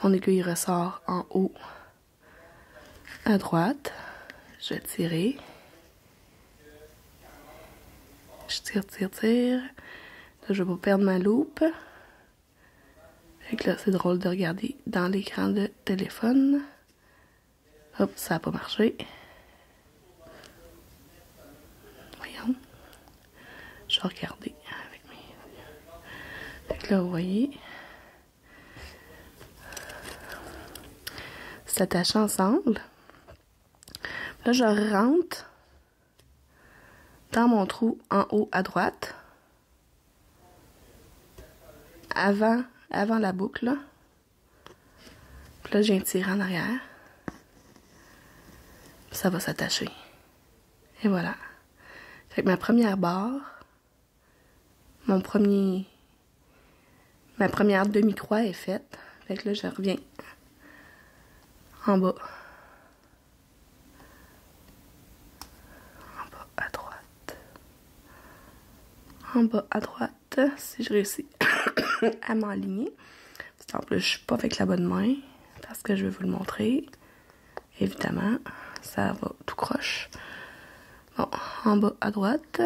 Mon aiguille ressort en haut à droite. Je vais tirer. Je tire. Là, je vais pas perdre ma loupe. Fait que là, c'est drôle de regarder dans l'écran de téléphone. Hop, ça n'a pas marché. Voyons. Je vais regarder avec mes... Fait que là, vous voyez... C'est attaché ensemble. Là, je rentre dans mon trou en haut à droite. Avant la boucle, là. Puis là, je viens tirer en arrière. Puis ça va s'attacher. Et voilà. Fait que ma première barre, ma première demi-croix est faite. Fait que là, je reviens en bas. En bas à droite. En bas à droite. Si je réussis à m'aligner. En plus, je suis pas avec la bonne main parce que je vais vous le montrer. Évidemment, ça va tout croche. Bon, en bas à droite.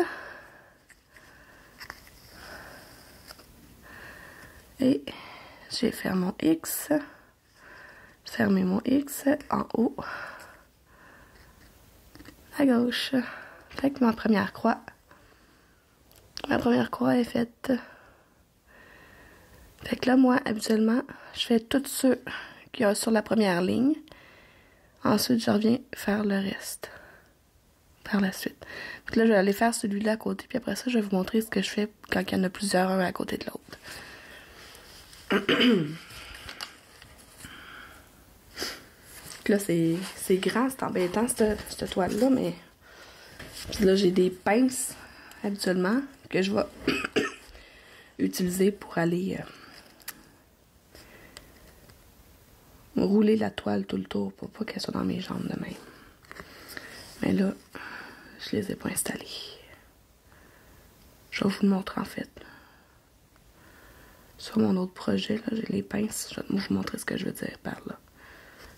Et je vais faire mon X. Fermer mon X en haut. À gauche. Fait que ma première croix est faite. Fait que là, moi, habituellement, je fais tous ceux qu'il y a sur la première ligne. Ensuite, je reviens faire le reste. Par la suite. Fait que là, je vais aller faire celui-là à côté. Puis après ça, je vais vous montrer ce que je fais quand il y en a plusieurs, un à côté de l'autre. Là, c'est grand, c'est embêtant, cette toile-là, mais... Puis là, j'ai des pinces, habituellement, que je vais utiliser pour aller rouler la toile tout le tour pour pas qu'elle soit dans mes jambes de même. Mais là, je les ai pas installées. Je vais vous le montrer en fait. Sur mon autre projet, là, j'ai les pinces. Je vais vous montrer ce que je veux dire par là.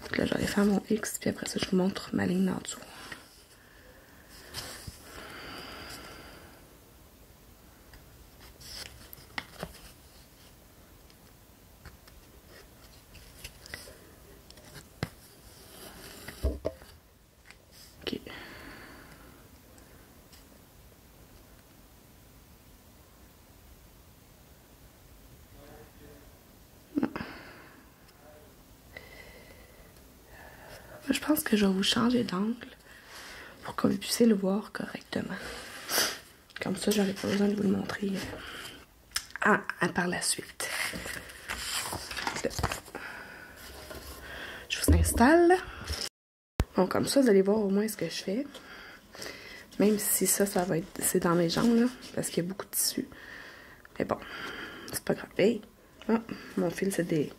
Donc là, je vais aller faire mon X, puis après ça, je vous montre ma ligne en dessous. OK. Je pense que je vais vous changer d'angle pour que vous puissiez le voir correctement. Comme ça, j'aurai pas besoin de vous le montrer par la suite. Là. Je vous installe. Bon, comme ça, vous allez voir au moins ce que je fais. Même si ça va être... C'est dans mes jambes, là, parce qu'il y a beaucoup de tissu. Mais bon, c'est pas grave. Hey! Ah, mon fil, c'est des...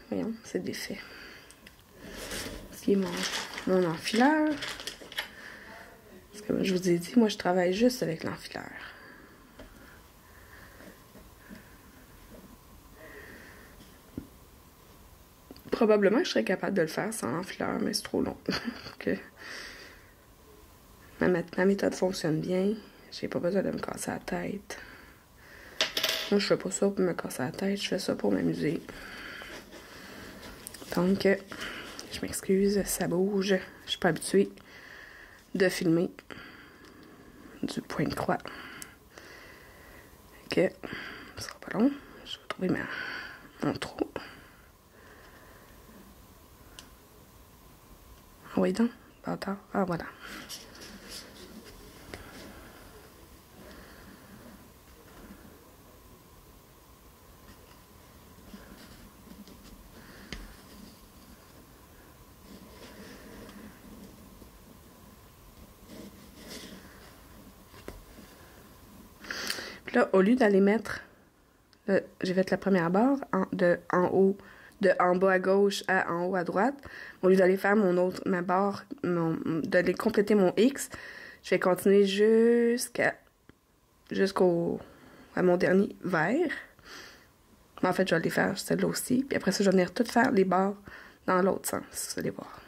Voyons, c'est des faits. Ce qui est mon enfileur. Parce que je vous ai dit, moi, je travaille juste avec l'enfileur. Probablement que je serais capable de le faire sans l'enfileur, mais c'est trop long. Que ma méthode fonctionne bien. J'ai pas besoin de me casser la tête. Moi, je fais pas ça pour me casser la tête. Je fais ça pour m'amuser. Donc, je m'excuse, ça bouge. Je suis pas habituée de filmer du point de croix. Ok, ce sera pas long. Je vais trouver mon trou. Ah oui donc, bâtard. Ah voilà. Puis là, au lieu d'aller mettre, j'ai fait la première barre de en bas à gauche à en haut à droite. Au lieu d'aller faire ma barre, d'aller compléter mon X, je vais continuer à mon dernier vert. Mais en fait, je vais aller faire celle-là aussi. Puis après ça, je vais venir tout faire les barres dans l'autre sens. Vous allez voir.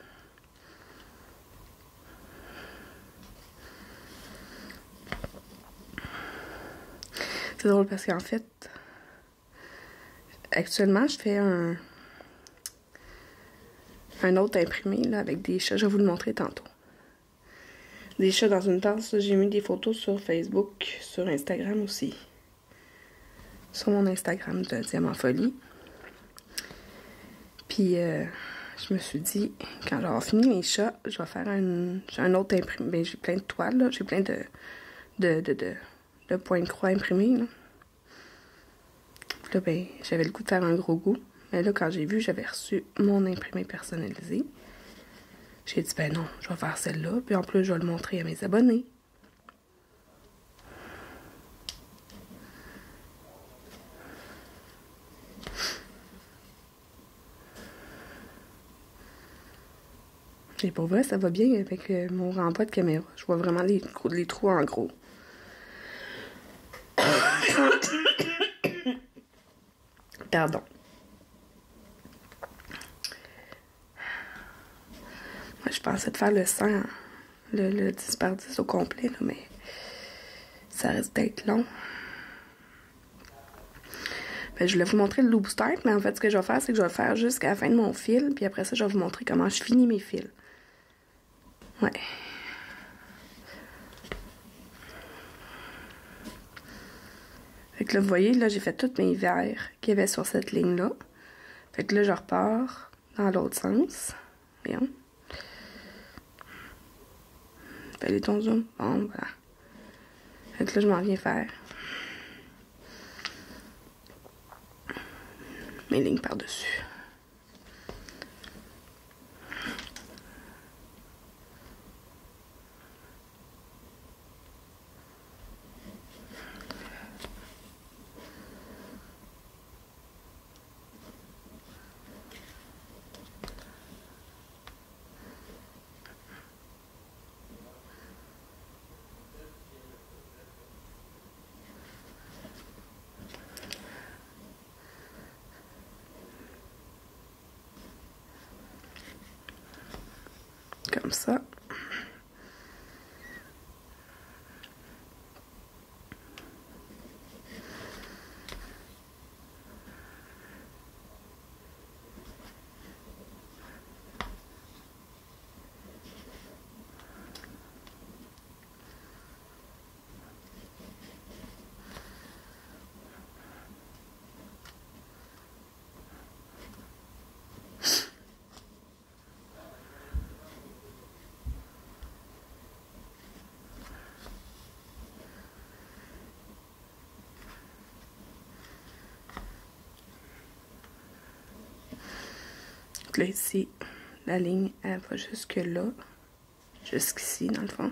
C'est drôle parce qu'en fait, actuellement, je fais un autre imprimé là, avec des chats. Je vais vous le montrer tantôt. Des chats dans une tasse. J'ai mis des photos sur Facebook, sur Instagram aussi. Sur mon Instagram de Diamant Folie. Puis, je me suis dit, quand j'aurai fini mes chats, je vais faire un autre imprimé. Ben, j'ai plein de toiles, là. J'ai plein de points de croix imprimés, là. Puis là, ben, j'avais le goût de faire un gros goût. Mais là, quand j'ai vu, j'avais reçu mon imprimé personnalisé. J'ai dit, ben non, je vais faire celle-là. Puis en plus, je vais le montrer à mes abonnés. Et pour vrai, ça va bien avec mon renvoi de caméra. Je vois vraiment les trous en gros. Pardon. Moi, je pensais de faire le 100, le 10 par 10 au complet, là, mais ça risque d'être long. Ben, je voulais vous montrer le loop start, mais en fait, ce que je vais faire, c'est que je vais le faire jusqu'à la fin de mon fil, puis après ça, je vais vous montrer comment je finis mes fils. Ouais. Fait que là, vous voyez, là, j'ai fait tous mes verres qu'il y avait sur cette ligne-là. Fait que là, je repars dans l'autre sens. Voyons. Fallait ton zoom. Bon, voilà. Fait que là, je m'en viens faire mes lignes par-dessus. Comme ça. là, ici, la ligne, elle va jusque là. Jusqu'ici, dans le fond.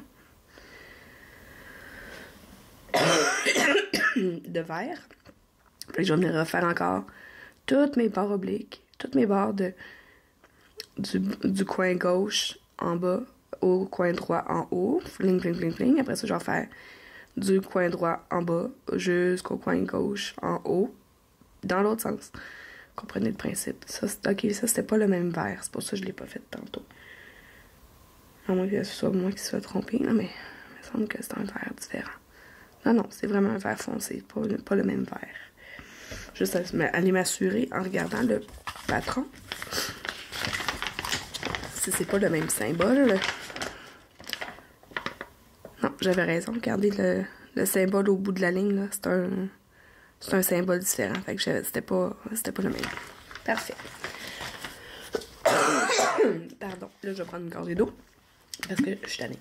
De vert. Puis je vais venir refaire encore toutes mes barres obliques, toutes mes barres du coin gauche en bas au coin droit en haut. Fling, fling, fling, fling. Après ça, je vais faire du coin droit en bas jusqu'au coin gauche en haut. Dans l'autre sens. Comprenez le principe. Ça, ok, ça c'était pas le même vert. C'est pour ça que je l'ai pas fait tantôt. À moins que ce soit moi qui se soit trompé. Non, mais il me semble que c'est un vert différent. Non, non, c'est vraiment un vert foncé. Pas le même vert. Juste aller m'assurer en regardant le patron. Si c'est pas le même symbole. Non, j'avais raison. Regardez le symbole au bout de la ligne, là. C'est un symbole différent. Fait que c'était pas le même. Parfait. Pardon. Là, je vais prendre une gorgée d'eau. Parce que je suis tannée.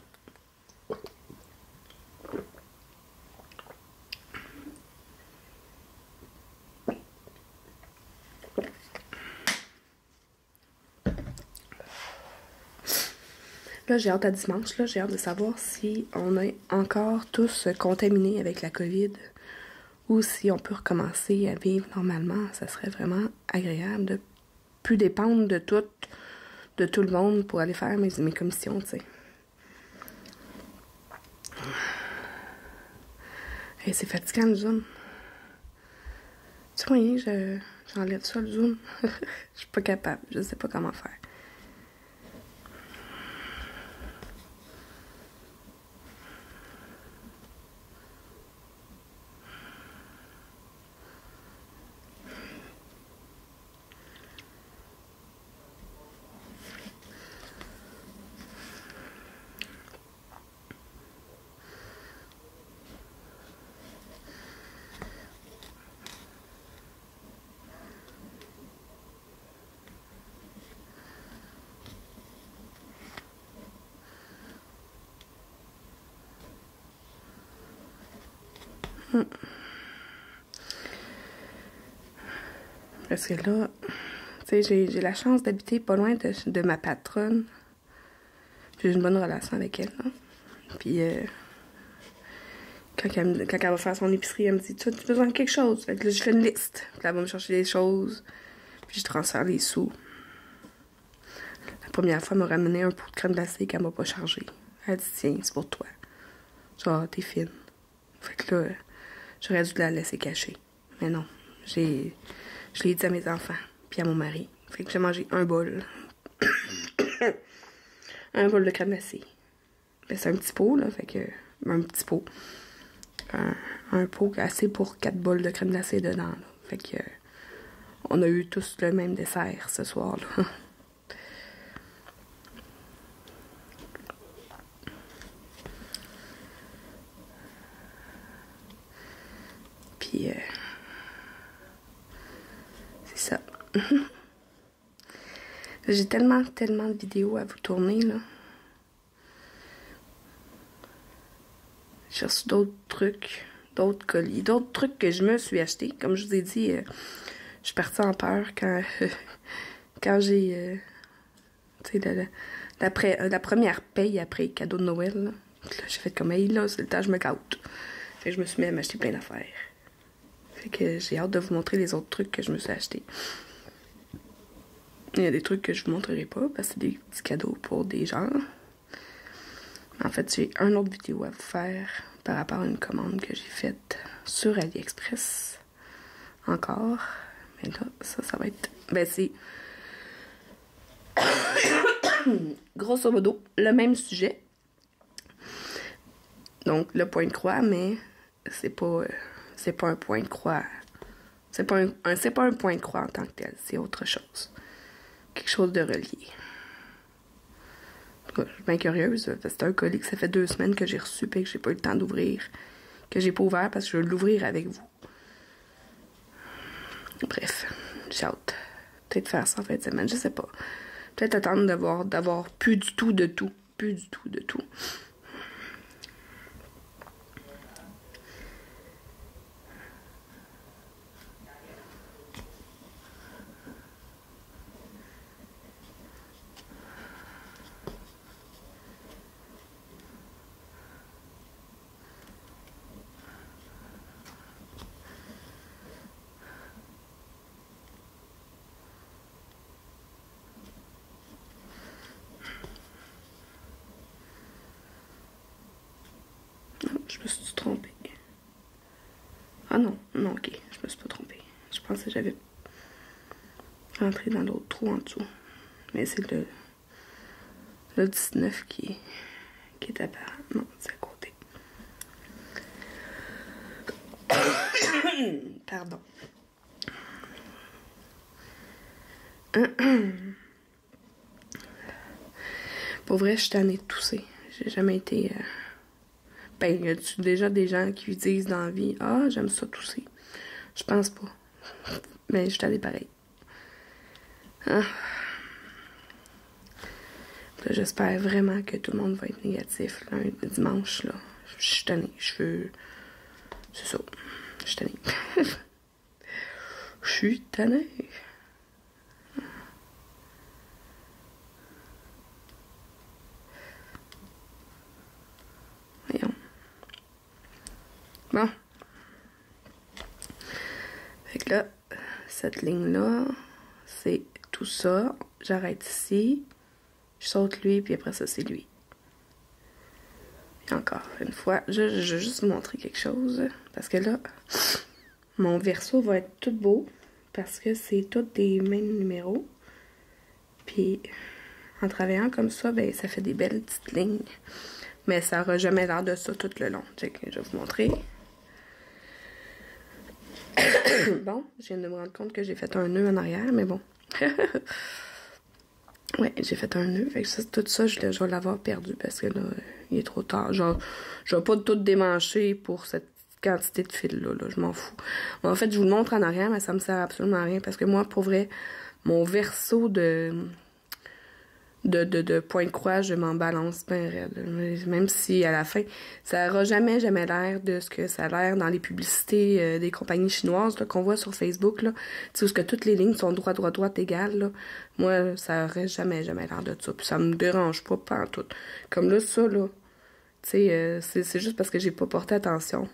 Là, j'ai hâte à dimanche. Là, j'ai hâte de savoir si on est encore tous contaminés avec la COVID ou si on peut recommencer à vivre normalement. Ça serait vraiment agréable de plus dépendre de tout le monde pour aller faire mes commissions, tu sais. Et c'est fatigant le Zoom. Tu vois rien, j'enlève ça le Zoom. Je suis pas capable, je sais pas comment faire. Parce que là, tu sais, j'ai la chance d'habiter pas loin de ma patronne. J'ai une bonne relation avec elle, là. Puis, quand elle va faire son épicerie, elle me dit, tu as besoin de quelque chose? Fait que là, je fais une liste. Puis là, elle va me chercher les choses. Puis je transfère les sous. La première fois, elle m'a ramené un pot de crème glacée qu'elle m'a pas chargé. Elle a dit, tiens, c'est pour toi. Genre, t'es fine. Fait que là, j'aurais dû la laisser cacher. Mais non, je l'ai dit à mes enfants, puis à mon mari. Fait que j'ai mangé un bol. Un bol de crème glacée. Ben, c'est un petit pot, là, fait que... Un petit pot. Un pot assez pour 4 bols de crème glacée dedans, là. Fait que... on a eu tous le même dessert ce soir-là. Puis... c'est ça. J'ai tellement de vidéos à vous tourner, là. J'ai reçu d'autres trucs, d'autres colis, d'autres trucs que je me suis acheté. Comme je vous ai dit, je suis partie en peur quand j'ai... tu sais, la première paye après cadeau de Noël, là. J'ai fait comme, hey, là, c'est le temps, je me gâte. Fait que je me suis mis à m'acheter plein d'affaires. Fait que j'ai hâte de vous montrer les autres trucs que je me suis achetés. Il y a des trucs que je vous montrerai pas parce que c'est des petits cadeaux pour des gens. En fait, j'ai une autre vidéo à vous faire par rapport à une commande que j'ai faite sur AliExpress. Encore. Mais là, ça va être... Ben, c'est... grosso modo, le même sujet. Donc, le point de croix, mais c'est pas un point de croix. C'est pas un point de croix en tant que tel. C'est autre chose. Quelque chose de relié. Je suis bien curieuse. C'est un colis que ça fait 2 semaines que j'ai reçu et que j'ai pas eu le temps d'ouvrir. Que j'ai pas ouvert parce que je veux l'ouvrir avec vous. Bref, j'ai hâte. Peut-être faire ça en fin de semaine, je sais pas. Peut-être attendre d'avoir plus du tout de tout. Plus du tout de tout. me suis trompée. Ah non, non, ok, je me suis pas trompée. Je pensais que j'avais rentré dans l'autre trou en dessous. Mais c'est le 19 qui est apparent. Non, c'est à côté. Pardon. Pour vrai, je suis tannée de tousser. J'ai jamais été... Ben, y a déjà des gens qui disent dans la vie « Ah, j'aime ça tousser. » Je pense pas. Mais je suis tannée pareil. Ah. J'espère vraiment que tout le monde va être négatif là, un dimanche. Là. Je suis tannée. Je veux... C'est ça. Je suis tannée. Je suis tannée. Voyons. Bon. Fait que là, cette ligne-là, c'est tout ça. J'arrête ici. Je saute lui, puis après ça, c'est lui. Et encore une fois, je vais juste vous montrer quelque chose. Parce que là, mon verso va être tout beau. Parce que c'est tous des mêmes numéros. Puis, en travaillant comme ça, ben, ça fait des belles petites lignes. Mais ça n'aura jamais l'air de ça tout le long. Je vais vous montrer. Bon, je viens de me rendre compte que j'ai fait un nœud en arrière, mais bon. Ouais, j'ai fait un nœud. Fait que ça, tout ça, je vais l'avoir perdu parce que là, il est trop tard. Genre, je vais pas tout démancher pour cette quantité de fil-là. Là, je m'en fous. Bon, en fait, je vous le montre en arrière, mais ça me sert absolument à rien parce que moi, pour vrai, mon verso de point de croix, je m'en balance bien raide. Même si à la fin, ça n'aura jamais l'air de ce que ça a l'air dans les publicités des compagnies chinoises qu'on voit sur Facebook, là. Tu sais, où que toutes les lignes sont droite égales, là. Moi, ça n'aurait jamais l'air de ça. Puis ça me dérange pas en tout. Comme là, ça, là, tu sais, c'est juste parce que j'ai pas porté attention.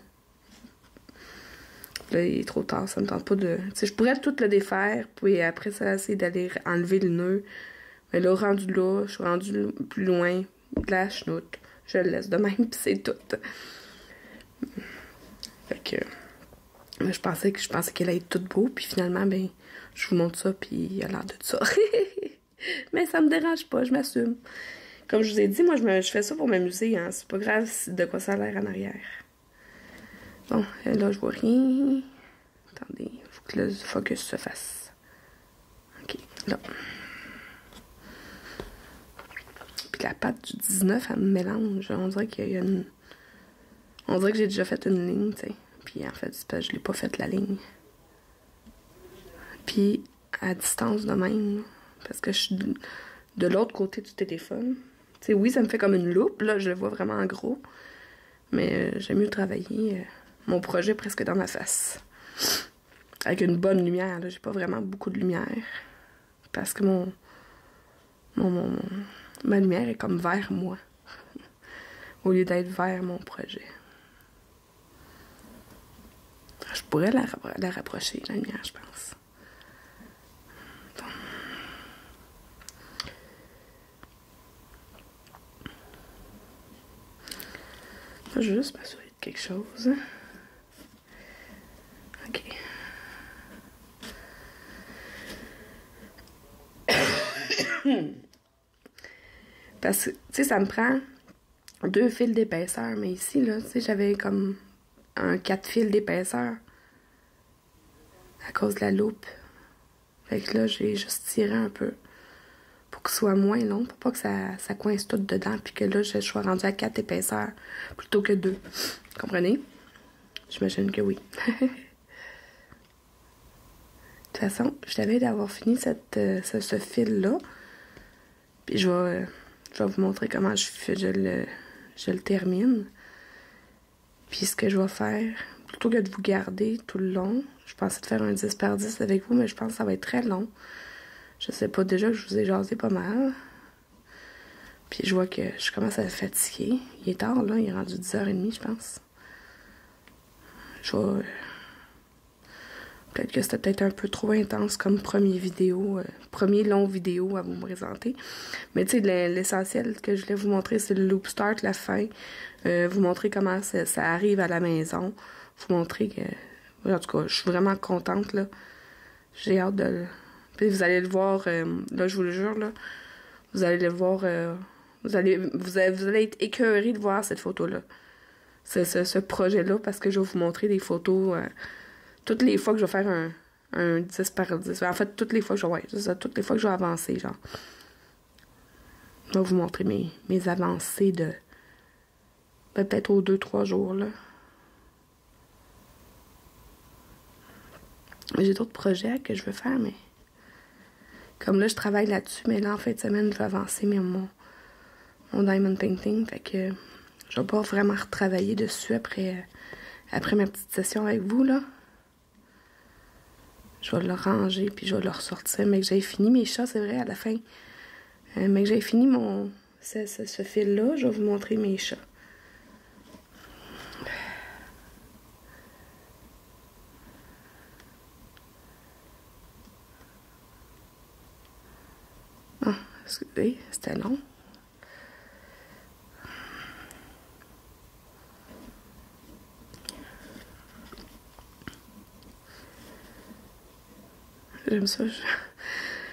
Là, il est trop tard, ça me tente pas de... Tu sais, je pourrais tout le défaire, puis après ça, essayer d'aller enlever le nœud. Mais là, rendu là, je suis rendue plus loin de la chenoute. Je le laisse de même, puis c'est tout. Fait que... je pensais qu'elle allait être toute beau, puis finalement, ben, je vous montre ça, puis il a l'air de ça. Mais ça me dérange pas, je m'assume. Comme je vous ai dit, moi, je fais ça pour m'amuser, hein. C'est pas grave de quoi ça a l'air en arrière. Bon, là, je vois rien. Attendez, il faut que le focus se fasse. OK, là. La patte du 19, elle me mélange. On dirait qu'il y a une... On dirait que j'ai déjà fait une ligne, tu sais. Puis en fait, c'est parce que je l'ai pas faite la ligne. Puis à distance de même, parce que je suis de l'autre côté du téléphone. Tu sais, oui, ça me fait comme une loupe, là, je le vois vraiment en gros. Mais j'aime mieux travailler mon projet presque dans ma face. Avec une bonne lumière, là. J'ai pas vraiment beaucoup de lumière. Parce que ma lumière est comme vers moi, au lieu d'être vers mon projet. Je pourrais la rapprocher, la lumière, je pense. Bon. Je vais juste m'assurer de quelque chose. OK. Parce que, tu sais, ça me prend 2 fils d'épaisseur. Mais ici, là, tu sais, j'avais comme un 4 fils d'épaisseur à cause de la loupe. Fait que là, j'ai juste tiré un peu pour que ce soit moins long, pour pas que ça coince tout dedans, puis que là, je sois rendue à 4 épaisseurs plutôt que 2. Comprenez? J'imagine que oui. De toute façon, je t'avais d'avoir fini ce fil-là. Puis je vais vous montrer comment je le termine. Puis ce que je vais faire, plutôt que de vous garder tout le long, je pensais de faire un 10 par 10 avec vous, mais je pense que ça va être très long. Je sais pas, déjà que je vous ai jasé pas mal. Puis je vois que je commence à fatiguer. Il est tard, là, il est rendu 10h30, je pense. Je Peut-être que c'était peut-être un peu trop intense comme premier long vidéo à vous présenter. Mais tu sais, l'essentiel que je voulais vous montrer, c'est le loop start, la fin. Vous montrer comment ça arrive à la maison. Vous montrer que... En tout cas, je suis vraiment contente, là. J'ai hâte de... Puis vous allez le voir, là, je vous le jure, là. Vous allez le voir... vous allez être écœurés de voir cette photo-là. Ce projet-là, parce que je vais vous montrer des photos... toutes les fois que je vais faire un 10 par 10. En fait, toutes les fois que je vais... Ouais, c'est ça, toutes les fois que je vais avancer, genre. Je vais vous montrer mes avancées de... peut-être aux 2-3 jours, là. J'ai d'autres projets que je veux faire, mais... Comme là, je travaille là-dessus, mais là, en fin de semaine, je vais avancer mon diamond painting. Fait que je vais pas vraiment retravailler dessus après ma petite session avec vous, là. Je vais le ranger, puis je vais le ressortir. Mais que j'avais fini mes chats, c'est vrai, à la fin. Mais que j'avais fini ce fil-là, je vais vous montrer mes chats. Ah, excusez, c'était long. J'aime ça.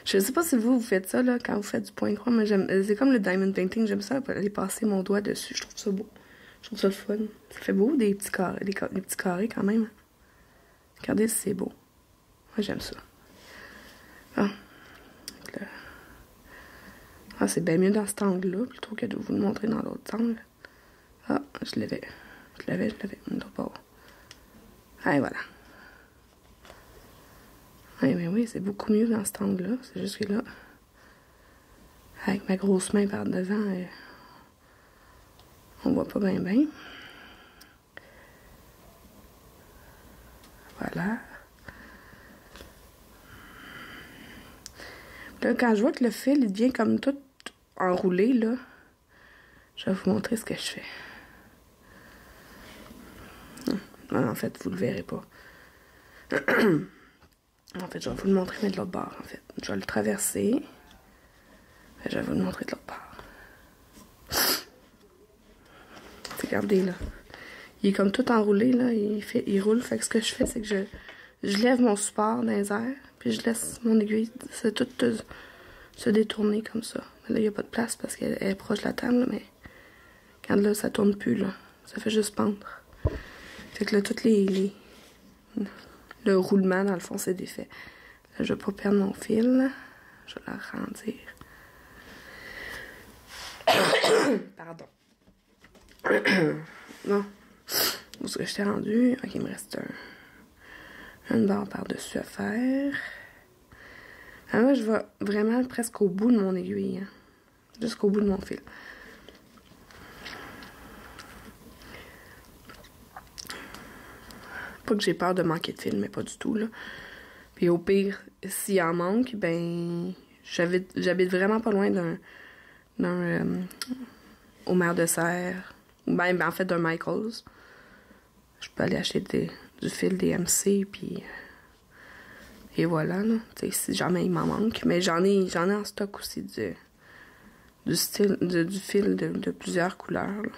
Je sais pas si vous faites ça, là, quand vous faites du point croix, mais c'est comme le diamond painting, j'aime ça, aller passer mon doigt dessus, je trouve ça beau. Je trouve ça le fun. Ça fait beau, des petits carrés, des petits carrés quand même. Regardez si c'est beau. Moi, j'aime ça. Ah. Ah, c'est bien mieux dans cet angle-là, plutôt que de vous le montrer dans l'autre angle. Ah, je l'avais. L'autre bord. Ah, voilà. Oui, mais oui, c'est beaucoup mieux dans cet angle-là. C'est juste que là, avec ma grosse main par devant, on voit pas bien. Voilà. Là, quand je vois que le fil, il devient comme tout enroulé, là, je vais vous montrer ce que je fais. En fait, vous le verrez pas. En fait, je vais vous le montrer, mais de l'autre bord, en fait. Je vais le traverser. Et je vais vous le montrer de l'autre bord. Regardez, là. Il est comme tout enroulé, là. Il roule. Fait que ce que je fais, c'est que je lève mon support dans les airs, puis je laisse mon aiguille se détourner comme ça. Mais là, il n'y a pas de place parce qu'elle est proche de la table, mais quand là, ça tourne plus, là. Ça fait juste pendre. Fait que là, le roulement, dans le fond, c'est défait. Là, je vais pas perdre mon fil. Je vais l'arrondir. Pardon. Bon. Où est-ce que je t'ai rendu? Ok, il me reste une barre par-dessus à faire. Alors là, je vais vraiment presque au bout de mon aiguille. Hein. Jusqu'au bout de mon fil. Pas que j'ai peur de manquer de fil, mais pas du tout, là. Puis au pire, s'il en manque, ben... J'habite vraiment pas loin au Maire de Serre. Ou ben en fait, d'un Michaels. Je peux aller acheter du fil DMC, puis... et voilà, là. T'sais, si jamais il m'en manque. Mais j'en ai en stock aussi du fil de plusieurs couleurs, là.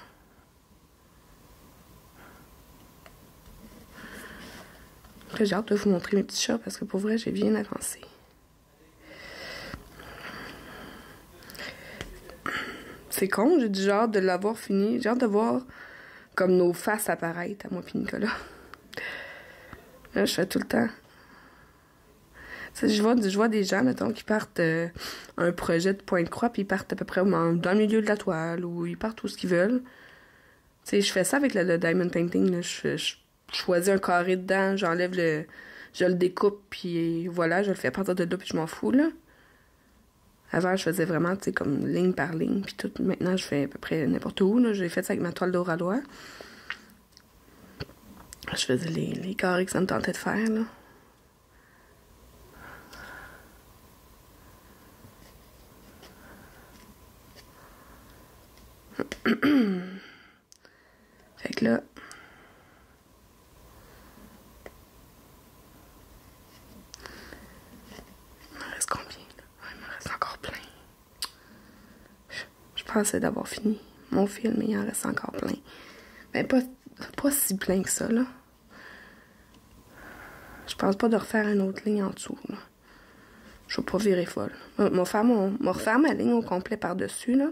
Après, j'ai hâte de vous montrer mes petits chats parce que pour vrai, j'ai bien avancé. C'est con, j'ai déjà hâte de l'avoir fini. J'ai hâte de voir comme nos faces apparaître à moi et Nicolas. Là, je fais tout le temps. Je vois des gens, mettons, qui partent un projet de point de croix, puis ils partent à peu près dans le milieu de la toile, ou ils partent où ce qu'ils veulent. Tu sais, je fais ça avec le diamond painting, là. Je choisis un carré dedans, je le découpe, puis voilà, je le fais à partir de là, puis je m'en fous, là. Avant, je faisais vraiment, tu sais, comme ligne par ligne, puis tout. Maintenant, je fais à peu près n'importe où, là. J'ai fait ça avec ma toile d'Oralois. Je faisais les carrés que ça me tentait de faire, là. Fait que là... pensais d'avoir fini mon fil, mais il en reste encore plein. Mais pas si plein que ça, là. Je pense pas de refaire une autre ligne en dessous, là. Je vais pas virer folle. Je vais refaire ma ligne au complet par-dessus, là.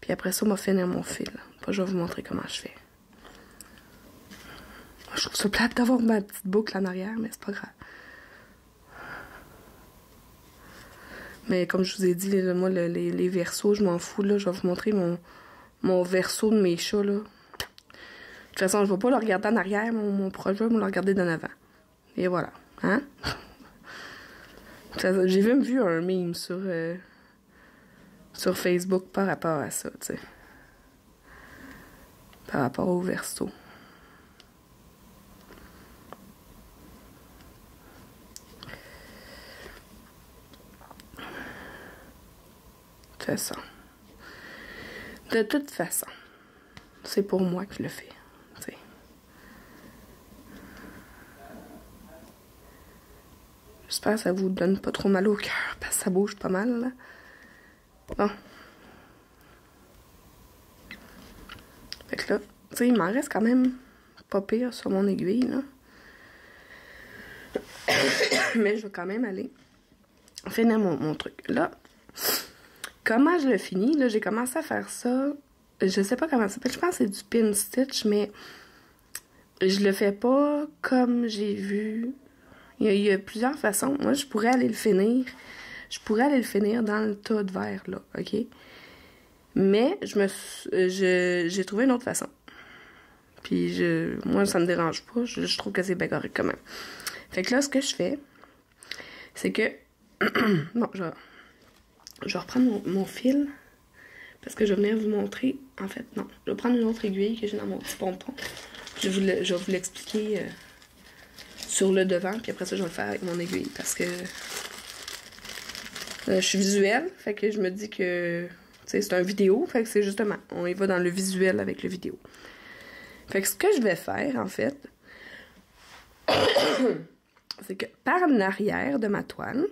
Puis après ça, je vais finir mon fil. Puis je vais vous montrer comment je fais. Je trouve ça plate d'avoir ma petite boucle en arrière, mais c'est pas grave. Mais comme je vous ai dit, moi, les versos, je m'en fous, là. Je vais vous montrer mon verso de mes chats, là. De toute façon, je vais pas le regarder en arrière, mon projet, je vais le regarder d'en avant. Et voilà. Hein? J'ai même vu un meme sur Facebook par rapport à ça, tu sais. Par rapport au verso. De toute façon, c'est pour moi que je le fais. T'sais. J'espère que ça vous donne pas trop mal au cœur, parce que ça bouge pas mal, là. Bon. Fait que là, tu sais, il m'en reste quand même pas pire sur mon aiguille, là. Mais je vais quand même aller finir mon truc. Là, comment je le finis? Là, j'ai commencé à faire ça. Je sais pas comment ça s'appelle. Je pense que c'est du pin stitch, mais je le fais pas comme j'ai vu. Il y a plusieurs façons. Moi, je pourrais aller le finir. Je pourrais aller le finir dans le tas de verre, là, OK? Mais j'ai trouvé une autre façon. Puis moi, ça me dérange pas. Je trouve que c'est bien correct quand même. Fait que là, ce que je fais, c'est que... bon, je vais reprendre mon fil. Parce que je vais venir vous montrer... En fait, non. Je vais prendre une autre aiguille que j'ai dans mon petit pompon. Je vais vous l'expliquer sur le devant. Puis après ça, je vais le faire avec mon aiguille. Parce que... je suis visuelle. Fait que je me dis que... c'est un vidéo. Fait que c'est justement... On y va dans le visuel avec le vidéo. Fait que ce que je vais faire, en fait... c'est que par en arrière de ma toile...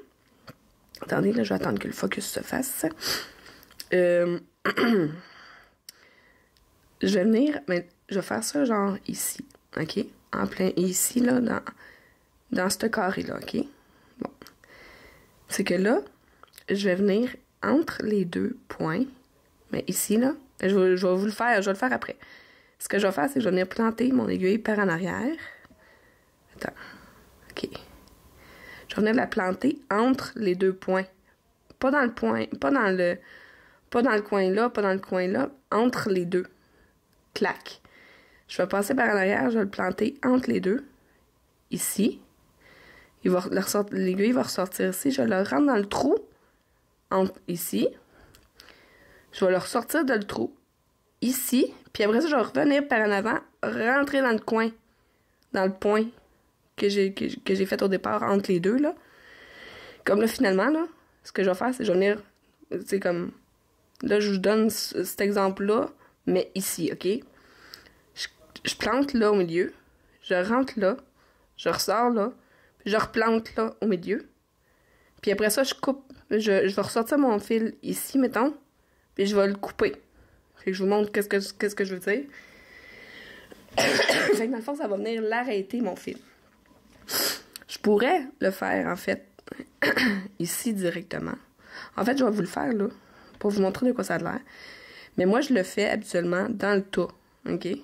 Attendez, là, je vais attendre que le focus se fasse. Je vais venir... Mais je vais faire ça genre ici. OK? En plein ici, là, dans ce carré-là. OK? Bon. C'est que là, je vais venir entre les deux points. Mais ici, là, je vais vous le faire. Je vais le faire après. Ce que je vais faire, c'est que je vais venir planter mon aiguille par en arrière. Attends. OK. Je vais venir la planter entre les deux points. Pas dans le point, pas dans le coin là, pas dans le coin là, entre les deux. Clac. Je vais passer par en arrière, je vais le planter entre les deux. Ici. L'aiguille va ressortir ici. Je le rentre dans le trou. Ici. Je vais le ressortir de le trou. Ici. Puis après ça, je vais revenir par en avant, rentrer dans le coin. Dans le point que j'ai fait au départ entre les deux, là. Comme là, finalement, là, ce que je vais faire, c'est que je vais venir, c'est comme, là, je vous donne cet exemple-là, mais ici, OK? Je plante là au milieu, je rentre là, je ressors là, puis je replante là au milieu. Puis après ça, je coupe, je vais ressortir mon fil ici, mettons, puis je vais le couper. Fait que je vous montre qu'est-ce que je veux dire. Fait que dans le fond, ça va venir l'arrêter, mon fil. Je pourrais le faire, en fait, ici directement. En fait, je vais vous le faire, là, pour vous montrer de quoi ça a l'air. Mais moi, je le fais habituellement dans le tas, OK? Et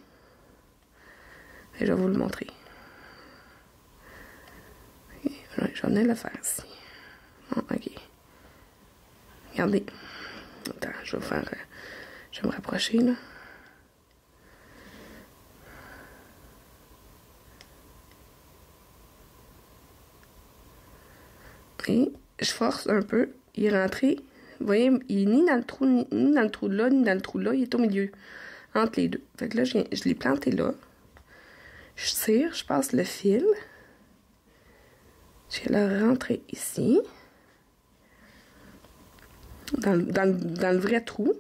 je vais vous le montrer. Okay. Je vais venir le faire ici. Bon, OK. Regardez. Attends, je vais faire... je vais me rapprocher, là. Et je force un peu. Il est rentré. Vous voyez, il est ni dans le trou, ni dans le trou là, ni dans le trou là. Il est au milieu. Entre les deux. Fait que là, je l'ai planté là. Je tire, je passe le fil. Je vais le rentrer ici. Dans le vrai trou.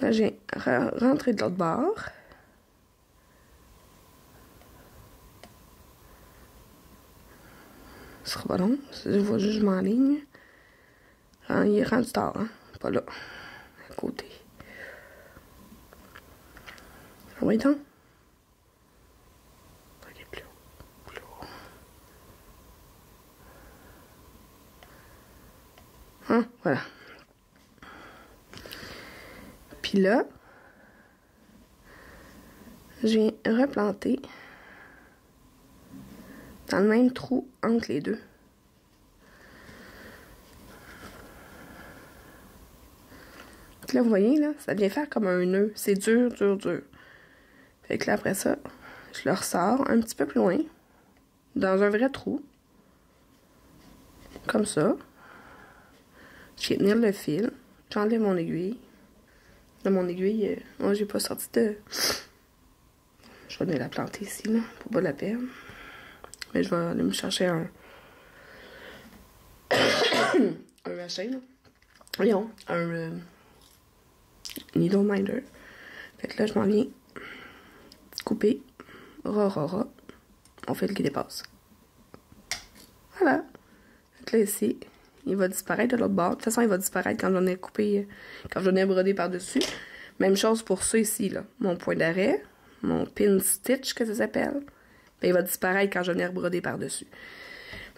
Là, j'ai rentré de l'autre bord. Ce sera pas long. Je vois juste, je m'enligne. Il est rendu tard, hein. pas là. À côté. Ah oui, donc. Ok, plus haut. Plus haut. Hein, voilà. Puis là, je viens replanter dans le même trou entre les deux. Donc là, vous voyez, là, ça vient faire comme un nœud. C'est dur, dur, dur. Fait que là, après ça, je le ressors un petit peu plus loin, dans un vrai trou. Comme ça. Je viens tenir le fil. J'enlève mon aiguille. Là, mon aiguille, moi, j'ai pas sorti de... Je vais venir la planter ici, là, pour pas la perdre. Mais je vais aller me chercher un... un machin, là. Voyons, un needle minder. Fait que là, je m'en viens couper. Ra. On fait le qui dépasse. Voilà. Fait que là, ici, il va disparaître de l'autre bord. De toute façon, il va disparaître quand j'en ai coupé, quand j'en ai brodé par-dessus. Même chose pour ça ici, là. Mon point d'arrêt, mon pin stitch, que ça s'appelle. Ben, il va disparaître quand j'en ai brodé par-dessus.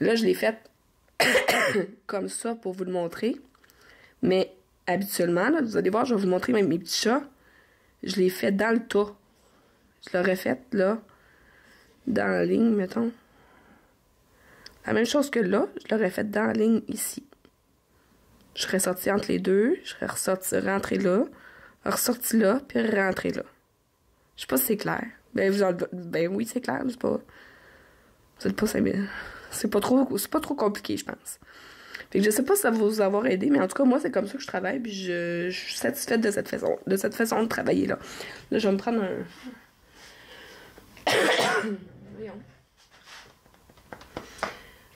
Là, je l'ai fait comme ça pour vous le montrer. Mais habituellement, là, vous allez voir, je vais vous montrer même mes petits chats. Je l'ai fait dans le tas. Je l'aurais fait, là, dans la ligne, mettons. La même chose que là, je l'aurais fait dans la ligne ici. Je serais sortie entre les deux, je serais rentrée là, ressortie là, puis rentrée là. Je sais pas si c'est clair. Ben oui, c'est clair, c'est pas... C'est pas trop compliqué, je pense. Fait que je sais pas si ça va vous avoir aidé, mais en tout cas, moi, c'est comme ça que je travaille, puis je suis satisfaite de cette façon de travailler, là. Là, je vais me prendre un... Voyons.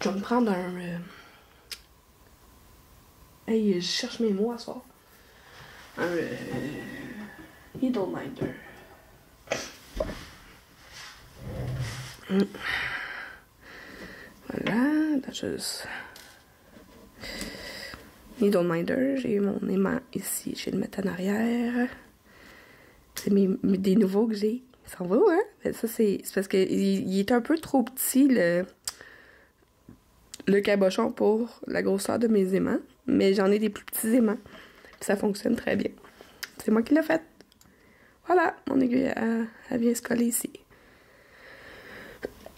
Je vais me prendre un... Hey, je cherche mes mots à soir. Un... Needle minder. Voilà, là, juste... Needle minder, j'ai mon aimant ici, je vais le mettre en arrière. C'est des nouveaux que j'ai. Ils sont beaux, hein? Mais ça, c'est parce que il est un peu trop petit, le cabochon pour la grosseur de mes aimants. Mais j'en ai des plus petits aimants. Puis ça fonctionne très bien. C'est moi qui l'ai fait. Voilà, mon aiguille, elle vient se coller ici.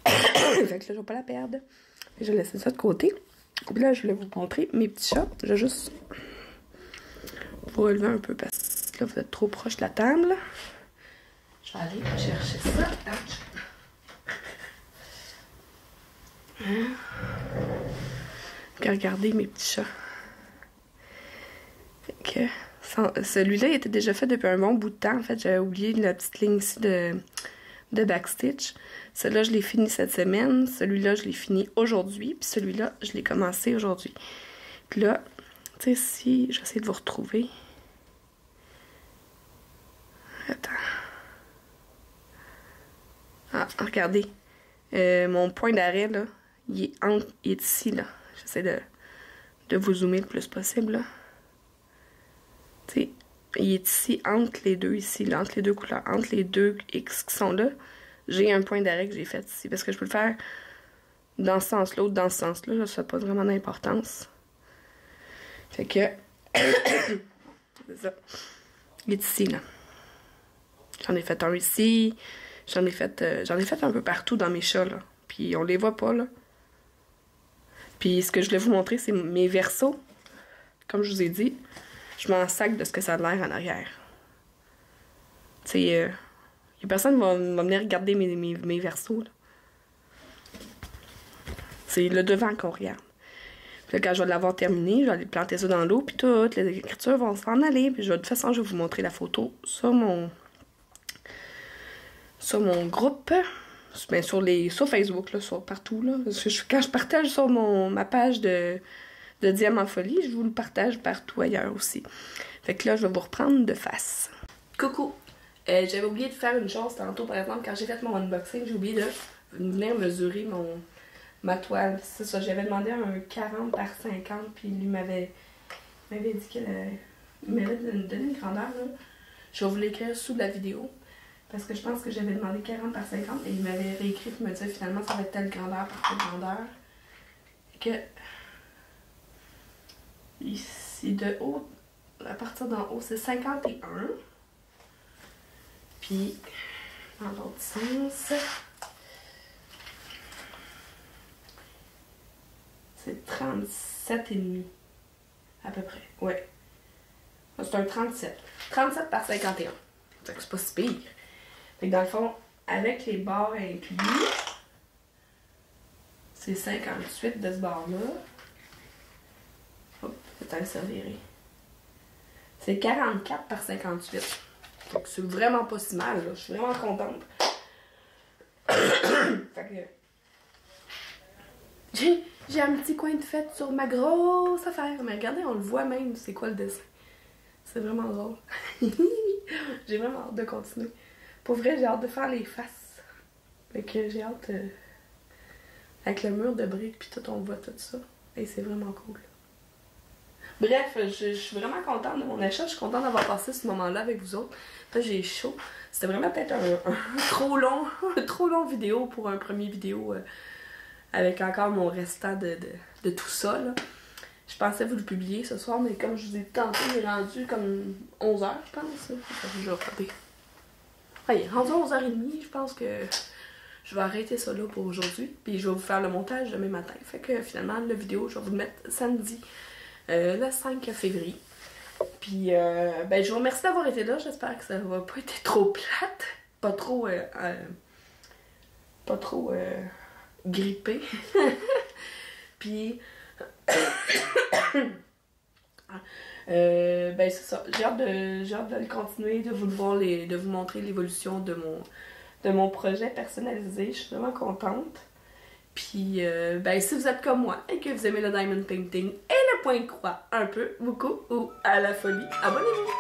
Fait que là, je vais pas la perdre. Je vais laisser ça de côté. Puis là, je voulais vous montrer mes petits chats. Je vais juste vous relever un peu parce que là, vous êtes trop proche de la table. Je vais aller chercher ça. Regardez mes petits chats. Fait que celui-là, il était déjà fait depuis un bon bout de temps. En fait, j'avais oublié la petite ligne ici de backstitch. Celui-là, je l'ai fini cette semaine. Celui-là, je l'ai fini aujourd'hui. Puis celui-là, je l'ai commencé aujourd'hui. Puis là, tu sais, si j'essaie de vous retrouver. Attends. Ah, regardez. Mon point d'arrêt, là, il est ici, là. J'essaie de vous zoomer le plus possible, là. Tu sais, il est ici, entre les deux, ici, là, entre les deux couleurs, entre les deux X qui sont là. J'ai un point d'arrêt que j'ai fait ici, parce que je peux le faire dans ce sens-là ou dans ce sens-là. Ça n'a pas vraiment d'importance. Fait que... c'est ça. Il est ici, là. J'en ai fait un ici. J'en ai fait un peu partout dans mes chats, là. Puis on les voit pas, là. Puis ce que je voulais vous montrer, c'est mes versos. Comme je vous ai dit, je m'en sac de ce que ça a l'air en arrière. Tu sais, y a personne qui va venir regarder mes versos, là. C'est le devant qu'on regarde. Puis là, quand je vais l'avoir terminé, je vais aller planter ça dans l'eau, puis toutes les écritures vont s'en aller. Puis de toute façon, je vais vous montrer la photo sur mon groupe. Bien, sur Facebook, là, partout, là. Parce que quand je partage sur ma page de Diamant Folie, je vous le partage partout ailleurs aussi. Fait que là, je vais vous reprendre de face. Coucou! J'avais oublié de faire une chose tantôt, par exemple, quand j'ai fait mon unboxing, j'ai oublié de venir mesurer ma toile. C'est ça, j'avais demandé un 40 par 50, puis lui m'avait dit que il m'avait donné une grandeur, là. Je vais vous l'écrire sous la vidéo. Parce que je pense que j'avais demandé 40 par 50 et il m'avait réécrit pour me dire finalement ça va être telle grandeur par telle grandeur. Que ici de haut, à partir d'en haut, c'est 51. Puis dans l'autre sens, c'est 37,5 à peu près. Ouais. C'est un 37. 37 par 51. Fait que c'est pas si pire. Fait que dans le fond, avec les barres inclus, c'est 58 de ce bord-là. Hop, peut-être ça virer. C'est 44 par 58. Fait que c'est vraiment pas si mal, là. Je suis vraiment contente. Fait que j'ai un petit coin de fête sur ma grosse affaire. Mais regardez, on le voit même, c'est quoi le dessin. C'est vraiment drôle. J'ai vraiment hâte de continuer. Pour vrai, j'ai hâte de faire les faces. Fait que j'ai hâte... avec le mur de briques puis tout, on voit tout ça. Et c'est vraiment cool. Bref, je suis vraiment contente de mon achat. Je suis contente d'avoir passé ce moment-là avec vous autres. Là, j'ai chaud. C'était vraiment peut-être un trop long vidéo pour un premier vidéo avec encore mon restant de tout ça, là. Je pensais vous le publier ce soir, mais comme je vous ai dit tantôt, il est rendu comme 11h, je pense. Je vais regarder. Ah, il est rendu 11h30, je pense que je vais arrêter ça là pour aujourd'hui. Puis je vais vous faire le montage demain matin. Fait que finalement, la vidéo, je vais vous le mettre samedi, le 5 février. Puis, ben, je vous remercie d'avoir été là. J'espère que ça va pas être trop plate. Pas trop grippé. Puis... ben c'est ça, j'ai hâte de le continuer, de vous le voir, de vous montrer l'évolution de mon projet personnalisé. Je suis vraiment contente. Puis ben si vous êtes comme moi et que vous aimez le diamond painting et le point de croix un peu, beaucoup ou à la folie, abonnez-vous!